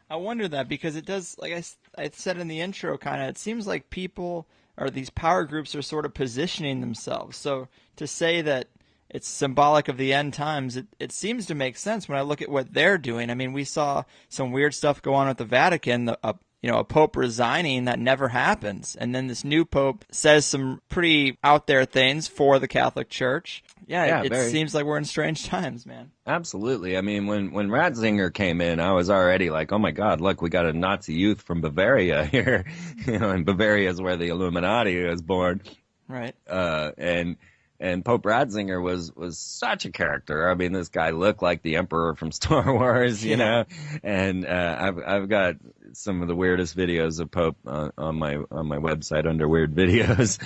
I wonder that because it does, like I said in the intro, kind of, it seems like people or these power groups are sort of positioning themselves. So to say that it's symbolic of the end times, it seems to make sense when I look at what they're doing. I mean, we saw some weird stuff go on with the Vatican, a pope resigning that never happens. And then this new pope says some pretty out there things for the Catholic Church. Yeah, it seems like we're in strange times, man. Absolutely. I mean, when Ratzinger came in, I was already like, oh my God, look, we got a Nazi youth from Bavaria here. And Bavaria is where the Illuminati was born. Right. And Pope Ratzinger was such a character. I mean, this guy looked like the Emperor from Star Wars, you know. And I've got some of the weirdest videos of Pope on my website under weird videos.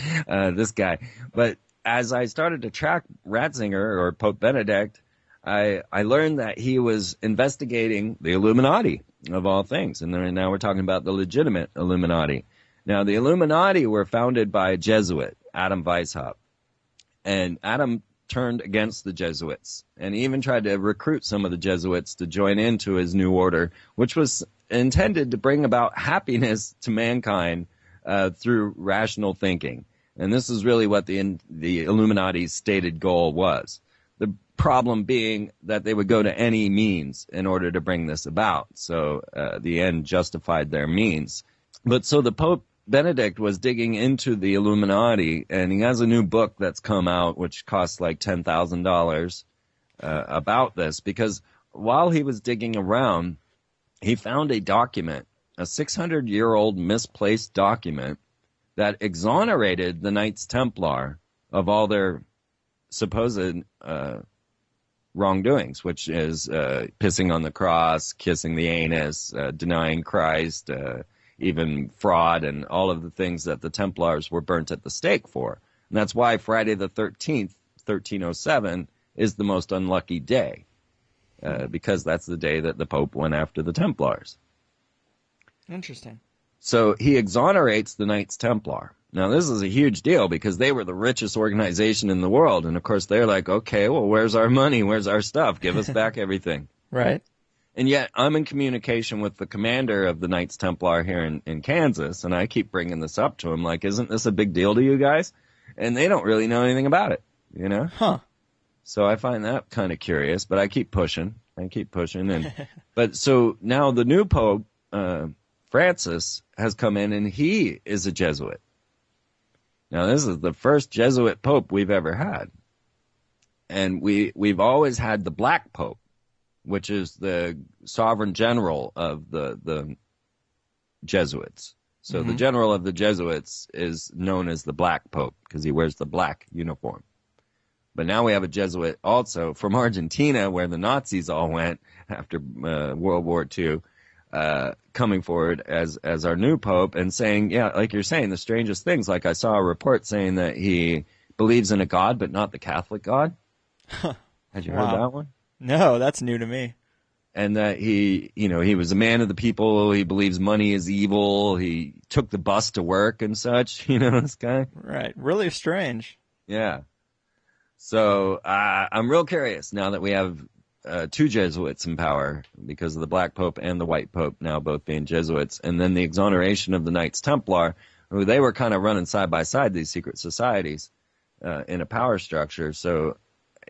This guy, but as I started to track Ratzinger or Pope Benedict, I learned that he was investigating the Illuminati of all things, and now we're talking about the legitimate Illuminati. Now, the Illuminati were founded by a Jesuit, Adam Weishaupt. And Adam turned against the Jesuits and even tried to recruit some of the Jesuits to join into his new order, which was intended to bring about happiness to mankind through rational thinking. And this is really what the Illuminati's stated goal was. The problem being that they would go to any means in order to bring this about. So the end justified their means. But so the Pope Benedict was digging into the Illuminati, and he has a new book that's come out, which costs like $10,000 about this, because while he was digging around, he found a document, a 600-year-old misplaced document that exonerated the Knights Templar of all their supposed wrongdoings, which is pissing on the cross, kissing the anus, denying Christ, even fraud and all of the things that the Templars were burnt at the stake for. And that's why Friday the 13th, 1307, is the most unlucky day, because that's the day that the Pope went after the Templars. Interesting. So he exonerates the Knights Templar. Now, this is a huge deal because they were the richest organization in the world. And, of course, they're like, okay, well, where's our money? Where's our stuff? Give us back everything. Right. And yet I'm in communication with the commander of the Knights Templar here in Kansas, and I keep bringing this up to him, like, isn't this a big deal to you guys? And they don't really know anything about it, you know? Huh. So I find that kind of curious, but I keep pushing. But so now the new Pope, Francis, has come in, and he is a Jesuit. Now, this is the first Jesuit Pope we've ever had. And we've always had the Black Pope, which is the sovereign general of the Jesuits. So the general of the Jesuits is known as the Black Pope because he wears the black uniform. But now we have a Jesuit also from Argentina, where the Nazis all went after World War II, coming forward as our new Pope and saying, yeah, like you're saying, the strangest things. Like I saw a report saying that he believes in a God, but not the Catholic God. Had you heard that one? No, that's new to me. And that he was a man of the people. He believes money is evil. He took the bus to work and such, this guy. Right. Really strange. Yeah. So I'm real curious now that we have two Jesuits in power because of the Black Pope and the White Pope now both being Jesuits, and then the exoneration of the Knights Templar, who they were kind of running side by side, these secret societies in a power structure. So,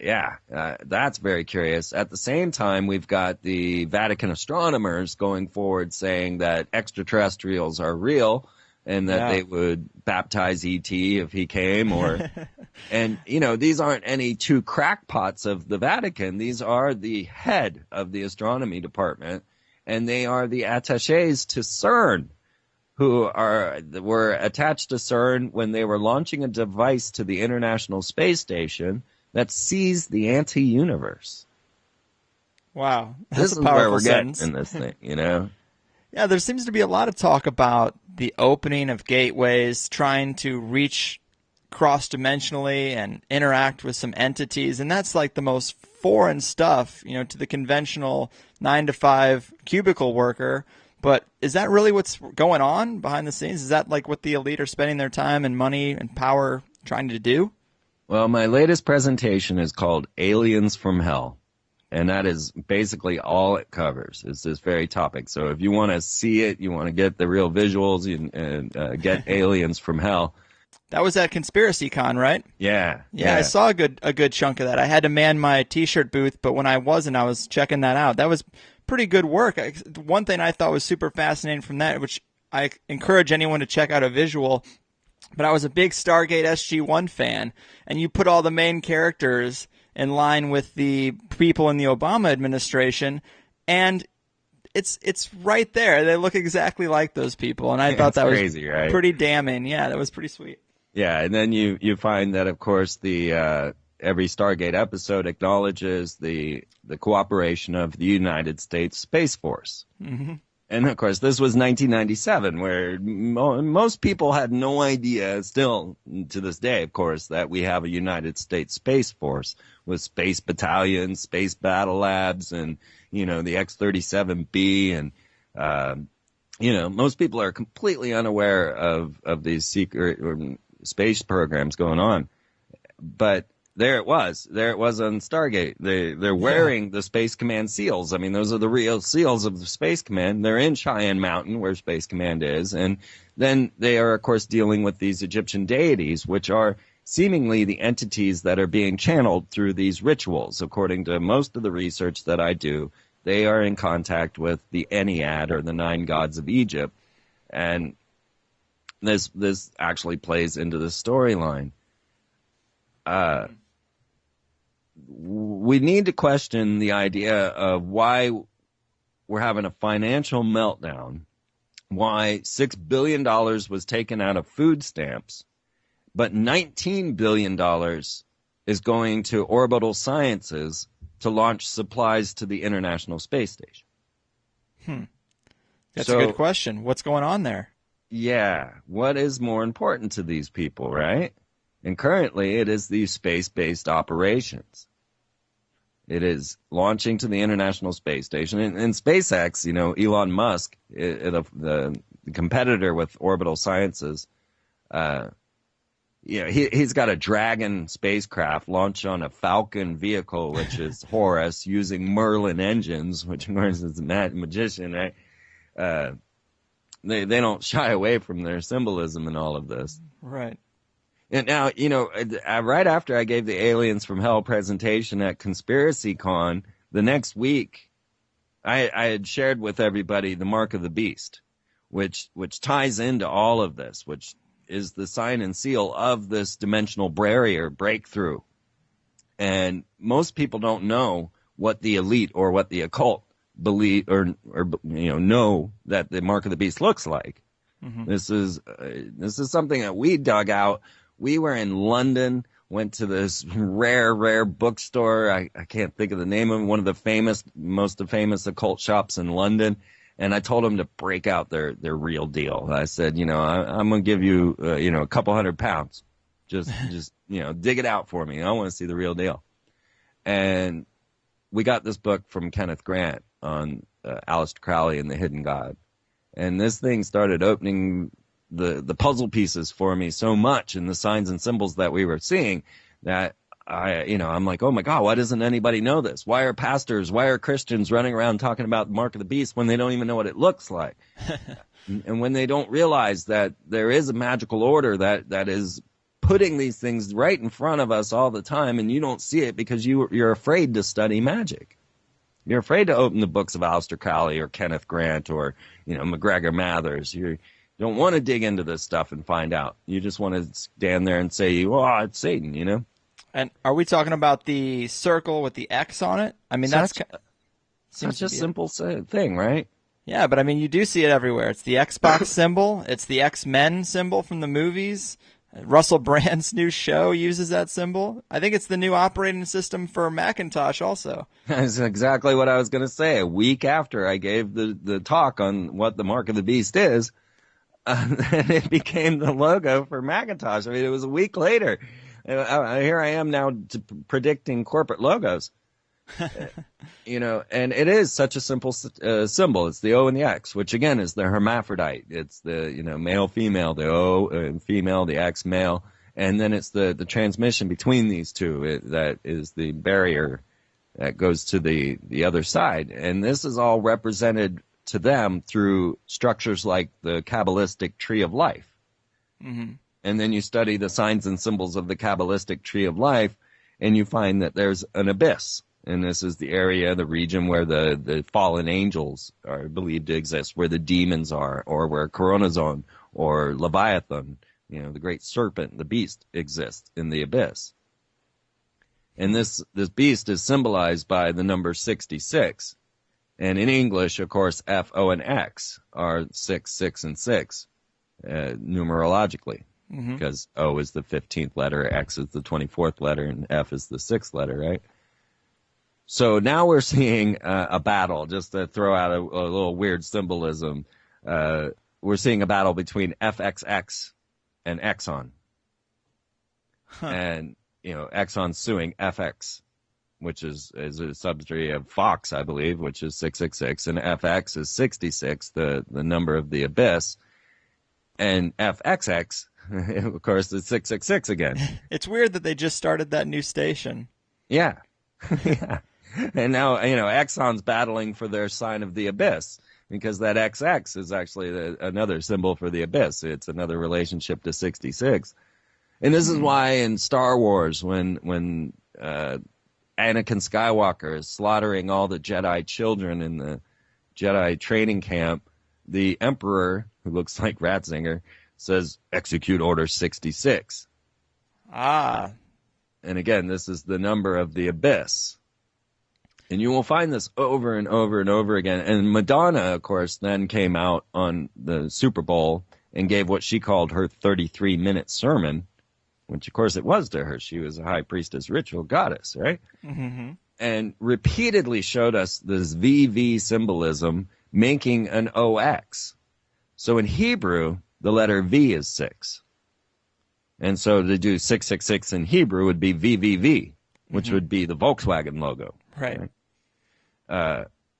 yeah, that's very curious. At the same time, we've got the Vatican astronomers going forward saying that extraterrestrials are real and that they would baptize E.T. if he came, or, and, you know, these aren't any two crackpots of the Vatican. These are the head of the astronomy department, and they are the attaches to CERN, who were attached to CERN when they were launching a device to the International Space Station that sees the anti-universe. Wow. This is where we're getting in this thing, you know? Yeah, there seems to be a lot of talk about the opening of gateways, trying to reach cross-dimensionally and interact with some entities, and that's like the most foreign stuff, you know, to the conventional 9-to-5 cubicle worker. But is that really what's going on behind the scenes? Is that like what the elite are spending their time and money and power trying to do? Well, my latest presentation is called Aliens from Hell. And that is basically all it covers, is this very topic. So if you want to see it, you want to get the real visuals, and get Aliens from Hell. That was at Conspiracy Con, right? Yeah. I saw a good chunk of that. I had to man my T-shirt booth, but when I wasn't, I was checking that out. That was pretty good work. One thing I thought was super fascinating from that, which I encourage anyone to check out a visual, but I was a big Stargate SG-1 fan, and you put all the main characters in line with the people in the Obama administration, and it's right there. They look exactly like those people, and I thought that was crazy, right? Pretty damning. Yeah, that was pretty sweet. Yeah, and then you find that, of course, the every Stargate episode acknowledges the cooperation of the United States Space Force. Mm-hmm. And, of course, this was 1997, where most people had no idea, still to this day, of course, that we have a United States Space Force with space battalions, space battle labs, and, you know, the X-37B. And, you know, most people are completely unaware of these secret space programs going on. But there it was on Stargate. They're wearing the Space Command seals. I mean, those are the real seals of the Space Command. They're in Cheyenne Mountain, where Space Command is. And then they are, of course, dealing with these Egyptian deities, which are seemingly the entities that are being channeled through these rituals. According to most of the research that I do, they are in contact with the Ennead, or the 9 gods of Egypt. And this actually plays into the storyline. We need to question the idea of why we're having a financial meltdown, why $6 billion was taken out of food stamps, but $19 billion is going to orbital sciences to launch supplies to the International Space Station. That's a good question. What's going on there? Yeah. What is more important to these people, right? And currently, it is these space-based operations. It is launching to the International Space Station. And SpaceX, you know, Elon Musk, the competitor with Orbital Sciences, you know, he's got a Dragon spacecraft launched on a Falcon vehicle, which is Horus, using Merlin engines, which, of course, is a magician, right? They don't shy away from their symbolism in all of this. Right. And now, you know, right after I gave the Aliens from Hell presentation at Conspiracy Con, the next week, I had shared with everybody the Mark of the Beast, which ties into all of this, which is the sign and seal of this dimensional barrier breakthrough. And most people don't know what the elite or what the occult believe or you know that the Mark of the Beast looks like. Mm-hmm. This is something that we dug out. We were in London, went to this rare bookstore. I can't think of the name of it, one of the most famous occult shops in London. And I told them to break out their real deal. I said, you know, I'm going to give you, you know, a couple £100. Just, you know, dig it out for me. I want to see the real deal. And we got this book from Kenneth Grant on Aleister Crowley and the Hidden God. And this thing started opening the puzzle pieces for me so much in the signs and symbols that we were seeing that I'm like, oh my God, why doesn't anybody know this? Why are Christians running around talking about the mark of the beast when they don't even know what it looks like? And when they don't realize that there is a magical order that is putting these things right in front of us all the time, and you don't see it because you're afraid to study magic. You're afraid to open the books of Aleister Crowley or Kenneth Grant or, MacGregor Mathers. You don't want to dig into this stuff and find out. You just want to stand there and say, oh, it's Satan, And are we talking about the circle with the X on it? I mean, that's such a simple thing, right? Yeah, but I mean, you do see it everywhere. It's the Xbox symbol. It's the X-Men symbol from the movies. Russell Brand's new show uses that symbol. I think it's the new operating system for Macintosh also. That's exactly what I was going to say. A week after I gave the talk on what the Mark of the Beast is, and it became the logo for Macintosh. I mean, it was a week later. Here I am now predicting corporate logos. And it is such a simple symbol. It's the O and the X, which again is the hermaphrodite. It's the, male, female, the O female, the X male. And then it's the transmission between these two that is the barrier that goes to the other side. And this is all represented to them through structures like the Kabbalistic tree of life. Mm-hmm. And then you study the signs and symbols of the Kabbalistic tree of life, and you find that there's an abyss. And this is the area, the region where the fallen angels are believed to exist, where the demons are, or where Coronazon or Leviathan, the great serpent, the beast, exists in the abyss. And this beast is symbolized by the number 66. And in English, of course, F, O, and X are 6, 6, and 6, numerologically. Mm-hmm. Because O is the 15th letter, X is the 24th letter, and F is the 6th letter, right? So now we're seeing a battle, just to throw out a little weird symbolism. We're seeing a battle between FXX and Exxon. Huh. And, Exxon suing FX, which is a subsidiary of Fox, I believe, which is 666, and FX is 66, the number of the abyss. And FXX, of course, is 666 again. It's weird that they just started that new station. Yeah. Yeah. And now, Exxon's battling for their sign of the abyss, because that XX is actually another symbol for the abyss. It's another relationship to 66. And this is why in Star Wars, when Anakin Skywalker is slaughtering all the Jedi children in the Jedi training camp, the Emperor, who looks like Ratzinger, says, execute Order 66. Ah. And again, this is the number of the abyss. And you will find this over and over and over again. And Madonna, of course, then came out on the Super Bowl and gave what she called her 33-minute sermon, which, of course, it was to her. She was a high priestess ritual goddess, right? Mm-hmm. And repeatedly showed us this VV symbolism making an OX. So in Hebrew, the letter V is 6. And so to do 666 in Hebrew would be VVV, which would be the Volkswagen logo. Right.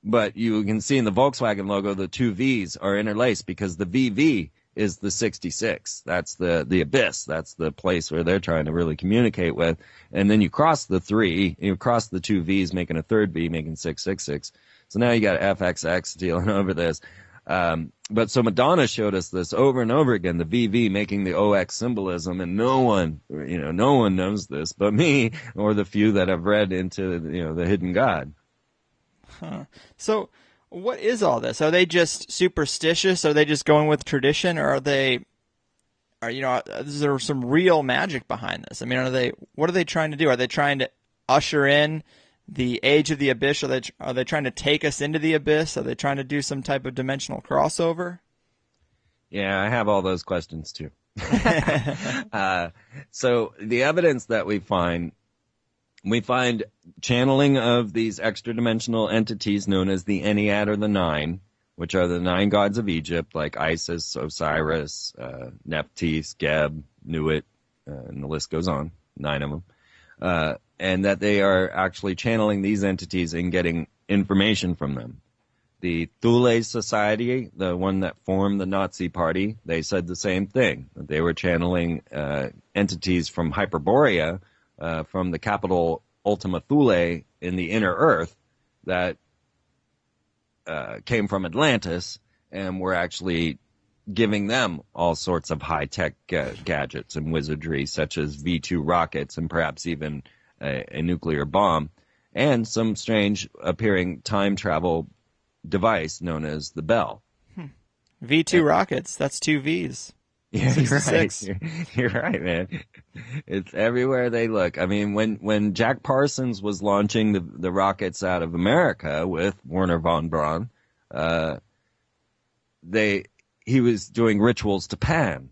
But you can see in the Volkswagen logo, the two V's are interlaced because the VV is the 66. That's the abyss. That's the place where they're trying to really communicate with. And then you cross the 3, you cross the two V's, making a third V, making 666. So now you got FXX dealing over this. But so Madonna showed us this over and over again, the VV making the OX symbolism, and no one knows this but me or the few that have read into, the hidden God. Huh. So what is all this? Are they just superstitious? Are they just going with tradition, or is there some real magic behind this? I mean, what are they trying to do? Are they trying to usher in the age of the abyss? Are they trying to take us into the abyss? Are they trying to do some type of dimensional crossover? Yeah, I have all those questions too. So the evidence that we find channeling of these extra-dimensional entities known as the Ennead or the Nine, which are the 9 gods of Egypt, like Isis, Osiris, Nephthys, Geb, Nuit, and the list goes on, 9 of them. And that they are actually channeling these entities and getting information from them. The Thule Society, the one that formed the Nazi Party, they said the same thing. They were channeling entities from Hyperborea, from the capital Ultima Thule in the inner Earth that came from Atlantis, and were actually giving them all sorts of high-tech gadgets and wizardry, such as V2 rockets and perhaps even a nuclear bomb, and some strange appearing time travel device known as the Bell. V2 rockets, that's two Vs. Yeah, you're right. You're right, man. It's everywhere they look. I mean, when Jack Parsons was launching the rockets out of America with Werner von Braun, he was doing rituals to Pan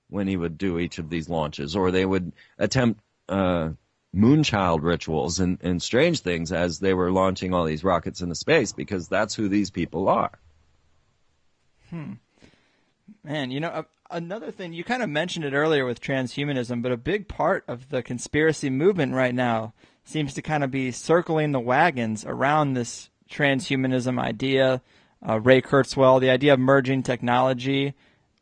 when he would do each of these launches, or they would attempt moonchild rituals and strange things as they were launching all these rockets into space, because that's who these people are. Man, another thing, you kind of mentioned it earlier with transhumanism, but a big part of the conspiracy movement right now seems to kind of be circling the wagons around this transhumanism idea. Ray Kurzweil, the idea of merging technology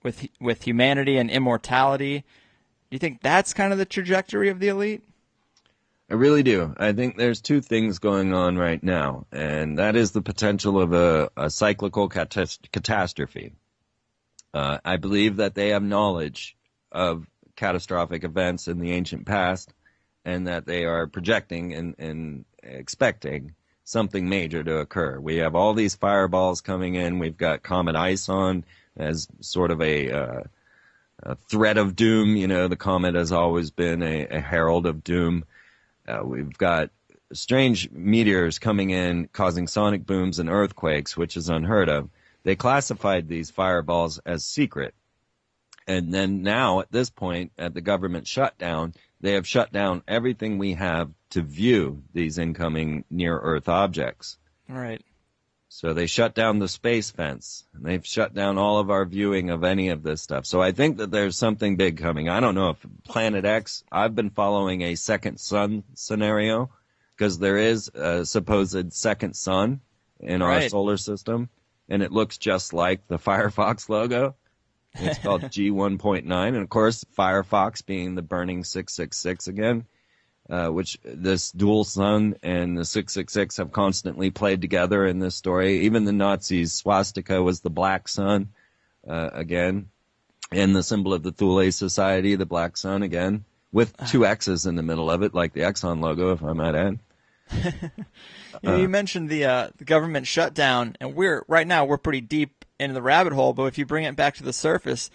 with humanity and immortality. Do you think that's kind of the trajectory of the elite? I really do. I think there's two things going on right now, and that is the potential of a cyclical catastrophe. I believe that they have knowledge of catastrophic events in the ancient past, and that they are projecting and expecting something major to occur. We have all these fireballs coming in. We've got Comet Ison as sort of a threat of doom. The comet has always been a herald of doom. We've got strange meteors coming in, causing sonic booms and earthquakes, which is unheard of. They classified these fireballs as secret. And then now, at this point, at the government shutdown, they have shut down everything we have to view these incoming near-Earth objects. Right. So they shut down the space fence. And they've shut down all of our viewing of any of this stuff. So I think that there's something big coming. I don't know if Planet X, I've been following a second sun scenario, because there is a supposed second sun in our solar system, and it looks just like the Firefox logo. It's called G1.9, and of course Firefox being the burning 666 again, which this dual sun and the 666 have constantly played together in this story. Even the Nazis' swastika was the black sun again, and the symbol of the Thule Society, the black sun again, with two X's in the middle of it, like the Exxon logo, if I might add. You mentioned the government shutdown, and we're pretty deep into the rabbit hole, but if you bring it back to the surface,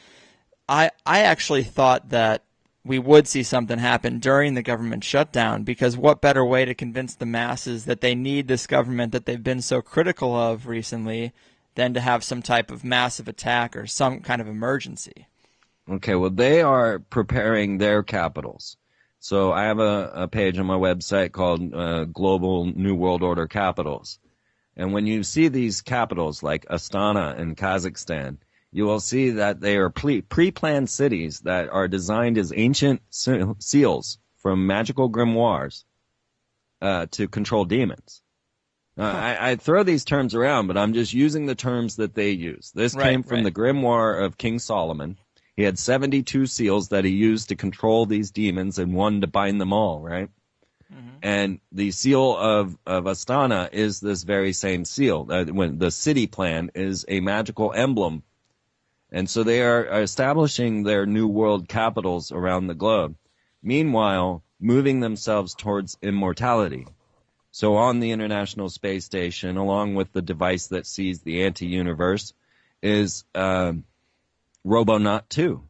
I actually thought that we would see something happen during the government shutdown, because what better way to convince the masses that they need this government that they've been so critical of recently than to have some type of massive attack or some kind of emergency? Okay, well, they are preparing their capitals. So I have a page on my website called Global New World Order Capitals. And when you see these capitals like Astana in Kazakhstan, you will see that they are pre-planned cities that are designed as ancient seals from magical grimoires to control demons. I throw these terms around, but I'm just using the terms that they use. This came from the grimoire of King Solomon. He had 72 seals that he used to control these demons and one to bind them all, right? Mm-hmm. And the seal of Astana is this very same seal. When the city plan is a magical emblem. And so they are establishing their new world capitals around the globe. Meanwhile, moving themselves towards immortality. So on the International Space Station, along with the device that sees the anti-universe, is Robonaut 2,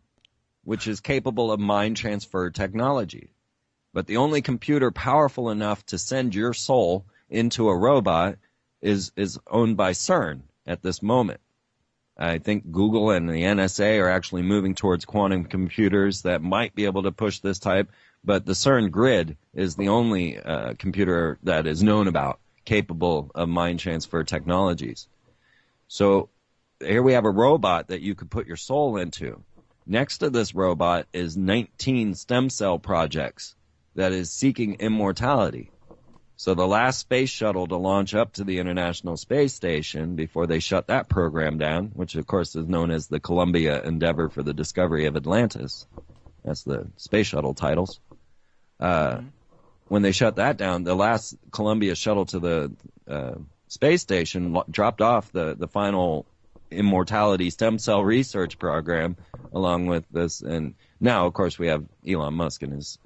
which is capable of mind transfer technology. But the only computer powerful enough to send your soul into a robot is owned by CERN at this moment. I think Google and the NSA are actually moving towards quantum computers that might be able to push this type, but the CERN grid is the only computer that is known about capable of mind transfer technologies. So here we have a robot that you could put your soul into. Next to this robot is 19 stem cell projects that is seeking immortality. So the last space shuttle to launch up to the International Space Station before they shut that program down, which of course is known as the Columbia Endeavor for the Discovery of Atlantis. That's the space shuttle titles. When they shut that down, the last Columbia shuttle to the space station dropped off the final immortality stem cell research program along with this. And now, of course, we have Elon Musk and his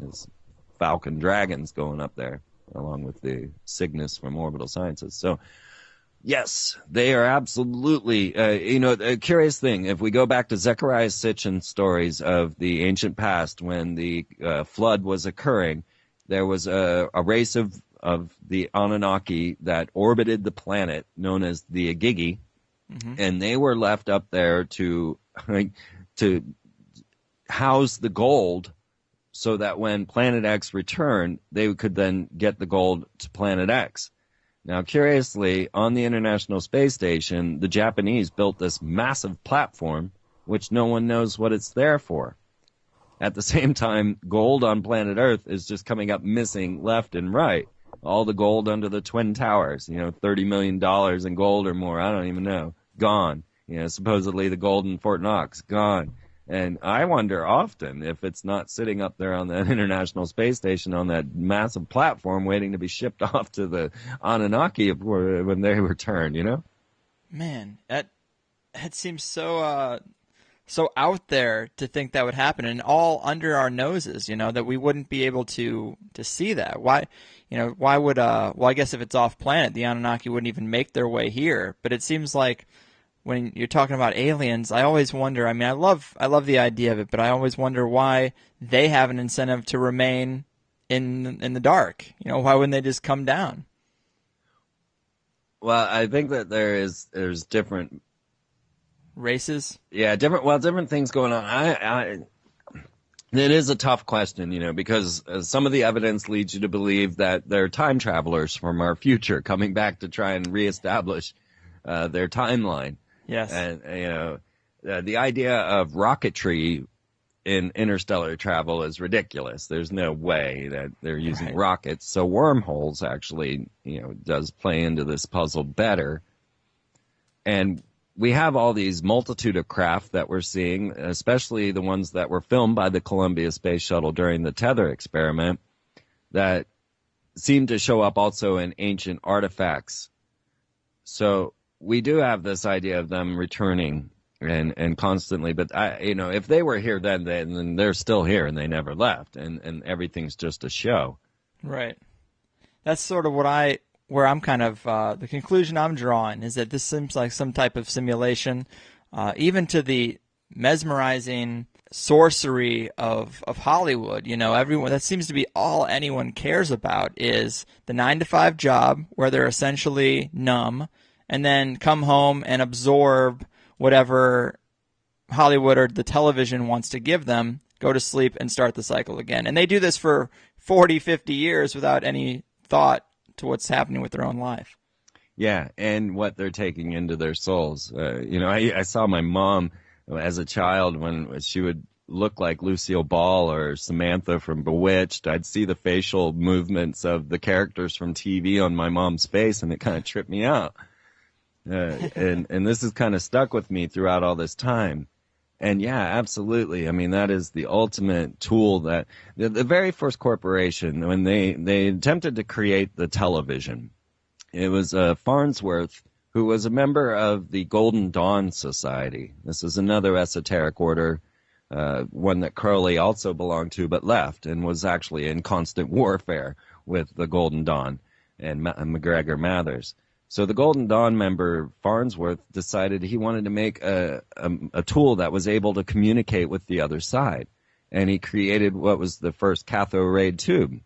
Falcon Dragons going up there, along with the Cygnus from Orbital Sciences. So, yes, they are absolutely, a curious thing. If we go back to Zecharia Sitchin's stories of the ancient past, when the flood was occurring, there was a race of the Anunnaki that orbited the planet known as the Agigi, and they were left up there to house the gold so that when Planet X returned, they could then get the gold to Planet X. Now, curiously, on the International Space Station, the Japanese built this massive platform, which no one knows what it's there for. At the same time, gold on planet Earth is just coming up missing left and right. All the gold under the Twin Towers, $30 million in gold or more, I don't even know, gone. Supposedly the gold in Fort Knox, gone. And I wonder often if it's not sitting up there on the International Space Station on that massive platform waiting to be shipped off to the Anunnaki when they return, Man, that seems so out there to think that would happen, and all under our noses, that we wouldn't be able to see that. Why would, I guess if it's off planet, the Anunnaki wouldn't even make their way here. But it seems like when you're talking about aliens, I always wonder, I love the idea of it, but I always wonder why they have an incentive to remain in the dark. Why wouldn't they just come down? Well, I think that there's different races. Yeah, different things going on. It is a tough question, because some of the evidence leads you to believe that they're time travelers from our future coming back to try and reestablish their timeline. Yes. And, the idea of rocketry in interstellar travel is ridiculous. There's no way that they're using rockets. So wormholes actually, does play into this puzzle better. And we have all these multitude of craft that we're seeing, especially the ones that were filmed by the Columbia Space Shuttle during the tether experiment, that seem to show up also in ancient artifacts. So we do have this idea of them returning and constantly, but if they were here then they're still here and they never left, and everything's just a show. Right. That's sort of where I'm kind of, the conclusion I'm drawing is that this seems like some type of simulation, even to the mesmerizing sorcery of Hollywood. Everyone, that seems to be all anyone cares about is the 9-to-5 job where they're essentially numb and then come home and absorb whatever Hollywood or the television wants to give them, go to sleep and start the cycle again. And they do this for 40, 50 years without any thought to what's happening with their own life. Yeah, and what they're taking into their souls. I saw my mom as a child when she would look like Lucille Ball or Samantha from Bewitched. I'd see the facial movements of the characters from TV on my mom's face, and it kind of tripped me out. And this has kind of stuck with me throughout all this time. And yeah, absolutely. That is the ultimate tool that the very first corporation, when they attempted to create the television, it was Farnsworth, who was a member of the Golden Dawn Society. This is another esoteric order, one that Crowley also belonged to but left, and was actually in constant warfare with the Golden Dawn and MacGregor Mathers. So the Golden Dawn member, Farnsworth, decided he wanted to make a tool that was able to communicate with the other side. And he created what was the first cathode ray tube.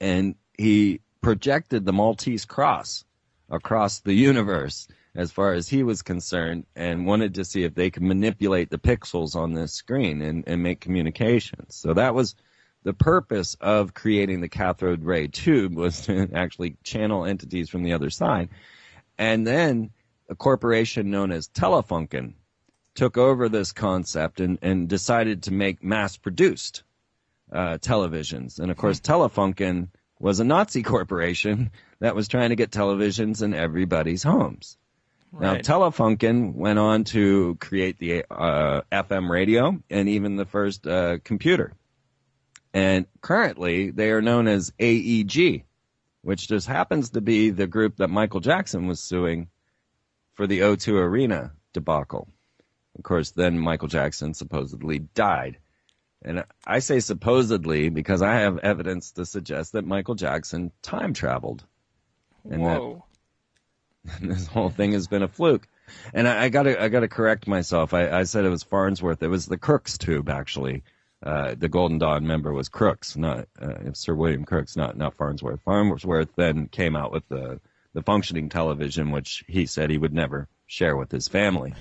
And he projected the Maltese cross across the universe as far as he was concerned, and wanted to see if they could manipulate the pixels on this screen and make communications. So that was the purpose of creating the cathode ray tube, was to actually channel entities from the other side. And then a corporation known as Telefunken took over this concept and decided to make mass-produced televisions. And, of course, Telefunken was a Nazi corporation that was trying to get televisions in everybody's homes. Now, Right. Telefunken went on to create the FM radio and even the first computer. And currently, they are known as AEG, which just happens to be the group that Michael Jackson was suing for the O2 Arena debacle. Of course, then Michael Jackson supposedly died. And I say supposedly because I have evidence to suggest that Michael Jackson time traveled. And Whoa. this whole thing has been a fluke. And I gotta correct myself. I said it was Farnsworth. It was the Crookes tube, actually. The Golden Dawn member was Crookes, not Sir William Crookes, not Farnsworth. Farnsworth then came out with the functioning television, which he said he would never share with his family.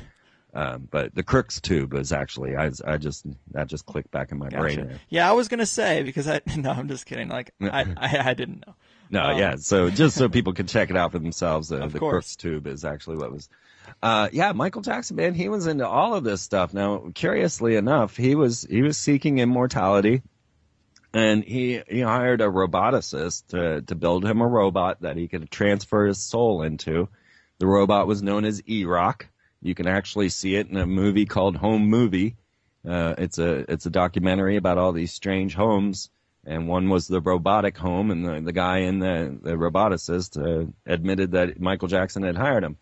But the Crookes tube is actually, that just clicked back in my brain there. Yeah, I was gonna say because no, I'm just kidding. Like I didn't know. No, yeah. So just so people can check it out for themselves, the course. Crookes tube is actually what was. Yeah, Michael Jackson, man, he was into all of this stuff. Now, curiously enough, he was seeking immortality, and he hired a roboticist to build him a robot that he could transfer his soul into. The robot was known as E-Rock. You can actually see it in a movie called Home Movie. It's a documentary about all these strange homes, and one was the robotic home, and the guy in the roboticist admitted that Michael Jackson had hired him.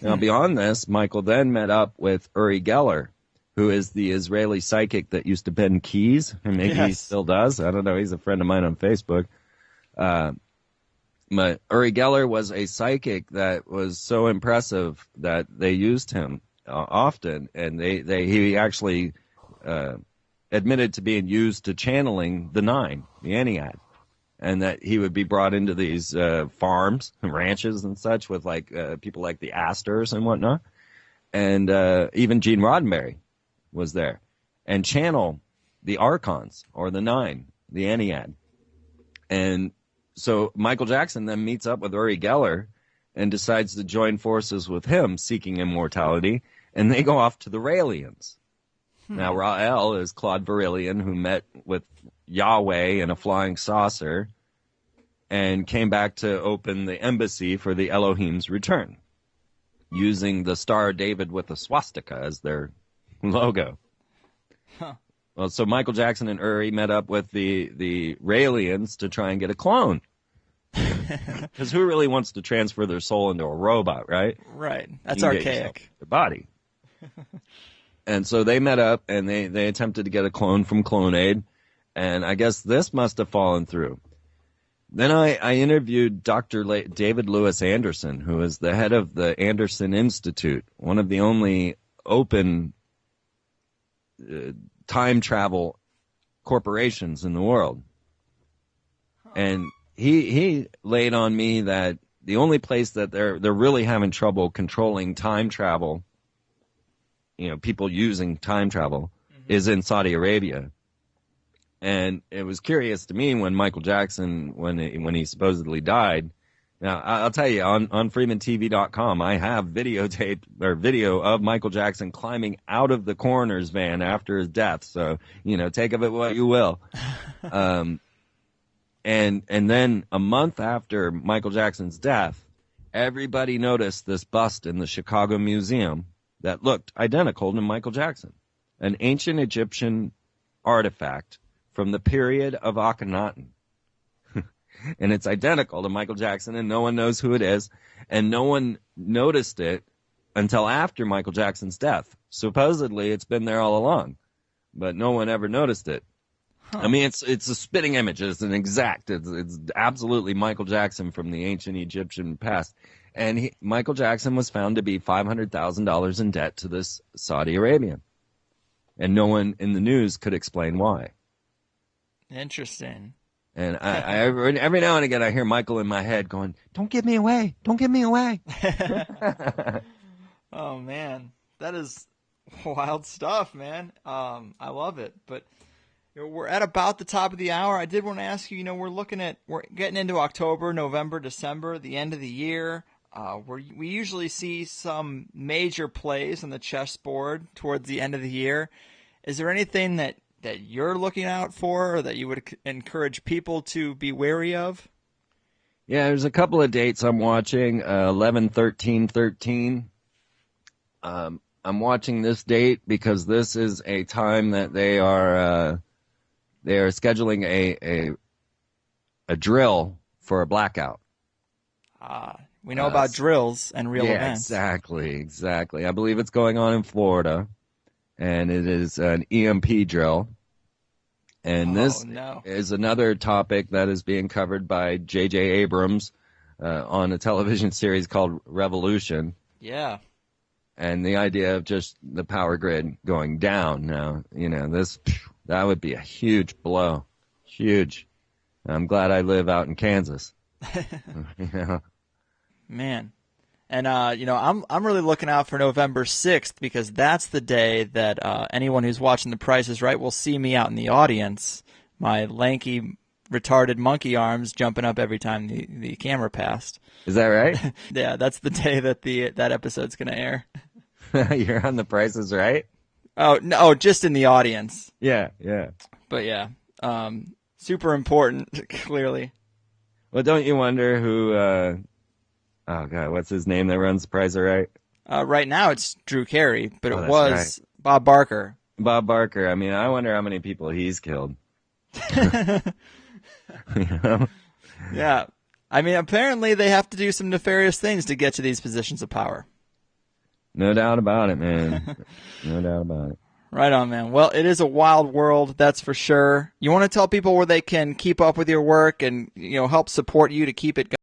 Now, beyond this, Michael then met up with Uri Geller, who is the Israeli psychic that used to bend keys, and maybe he still does. I don't know. He's a friend of mine on Facebook. But Uri Geller was a psychic that was so impressive that they used him often, and he actually admitted to being used to channeling the Nine, the Ennead, and that he would be brought into these farms and ranches and such with people like the Astors and whatnot, and even Gene Roddenberry was there, and channel the Archons or the Nine, the Ennead, and so Michael Jackson then meets up with Uri Geller and decides to join forces with him, seeking immortality, and they go off to the Raelians. Now, Rael is Claude Verilion, who met with Yahweh in a flying saucer and came back to open the embassy for the Elohim's return, using the Star of David with a swastika as their logo. Huh. Well, so Michael Jackson and Uri met up with the Raelians to try and get a clone. Because who really wants to transfer their soul into a robot, right? Right. That's You can get yourself archaic. their body. And so they met up and they attempted to get a clone from Clonaid, and I guess this must have fallen through. Then I interviewed Dr. David Lewis Anderson, who is the head of the Anderson Institute, one of the only open time travel corporations in the world. And he laid on me that the only place that they're really having trouble controlling time travel, people using time travel, is in Saudi Arabia. And it was curious to me when Michael Jackson, when he supposedly died. Now, I'll tell you, on FreemanTV.com, I have video of Michael Jackson climbing out of the coroner's van after his death. So, take of it what you will. And then a month after Michael Jackson's death, everybody noticed this bust in the Chicago Museum that looked identical to Michael Jackson, an ancient Egyptian artifact from the period of Akhenaten. And it's identical to Michael Jackson, and no one knows who it is, and no one noticed it until after Michael Jackson's death. Supposedly, it's been there all along, but no one ever noticed it. Huh. I mean, it's a spitting image. It's it's absolutely Michael Jackson from the ancient Egyptian past. And Michael Jackson was found to be $500,000 in debt to this Saudi Arabian. And no one in the news could explain why. Interesting. And I every now and again I hear Michael in my head going, "Don't give me away! Don't give me away!" Oh man, that is wild stuff, man. I love it. But we're at about the top of the hour. I did want to ask you. We're getting into October, November, December, the end of the year. We usually see some major plays on the chessboard towards the end of the year. Is there anything that you're looking out for, or that you would encourage people to be wary of? Well, Yeah, there's a couple of dates I'm watching. 11/13/13. I'm watching this date because this is a time that they are scheduling a drill for a blackout. We know about drills and real events. Exactly. I believe it's going on in Florida, and it is an EMP drill. And this is another topic that is being covered by J.J. Abrams on a television series called Revolution. Yeah. And the idea of just the power grid going down now, that would be a huge blow. Huge. I'm glad I live out in Kansas. Man. And, I'm really looking out for November 6th because that's the day that anyone who's watching The Price is Right will see me out in the audience, my lanky, retarded monkey arms jumping up every time the camera passed. Is that right? Yeah, that's the day that that episode's going to air. You're on The Price is Right? Oh, no, just in the audience. Yeah. But yeah, super important, clearly. Well, don't you wonder who, oh God, what's his name that runs The Price is Right? Right now it's Drew Carey, but it was right. Bob Barker. Bob Barker. I mean, I wonder how many people he's killed. Yeah. I mean, apparently they have to do some nefarious things to get to these positions of power. No doubt about it, man. No doubt about it. Right on, man. Well, it is a wild world, that's for sure. You want to tell people where they can keep up with your work and, help support you to keep it going?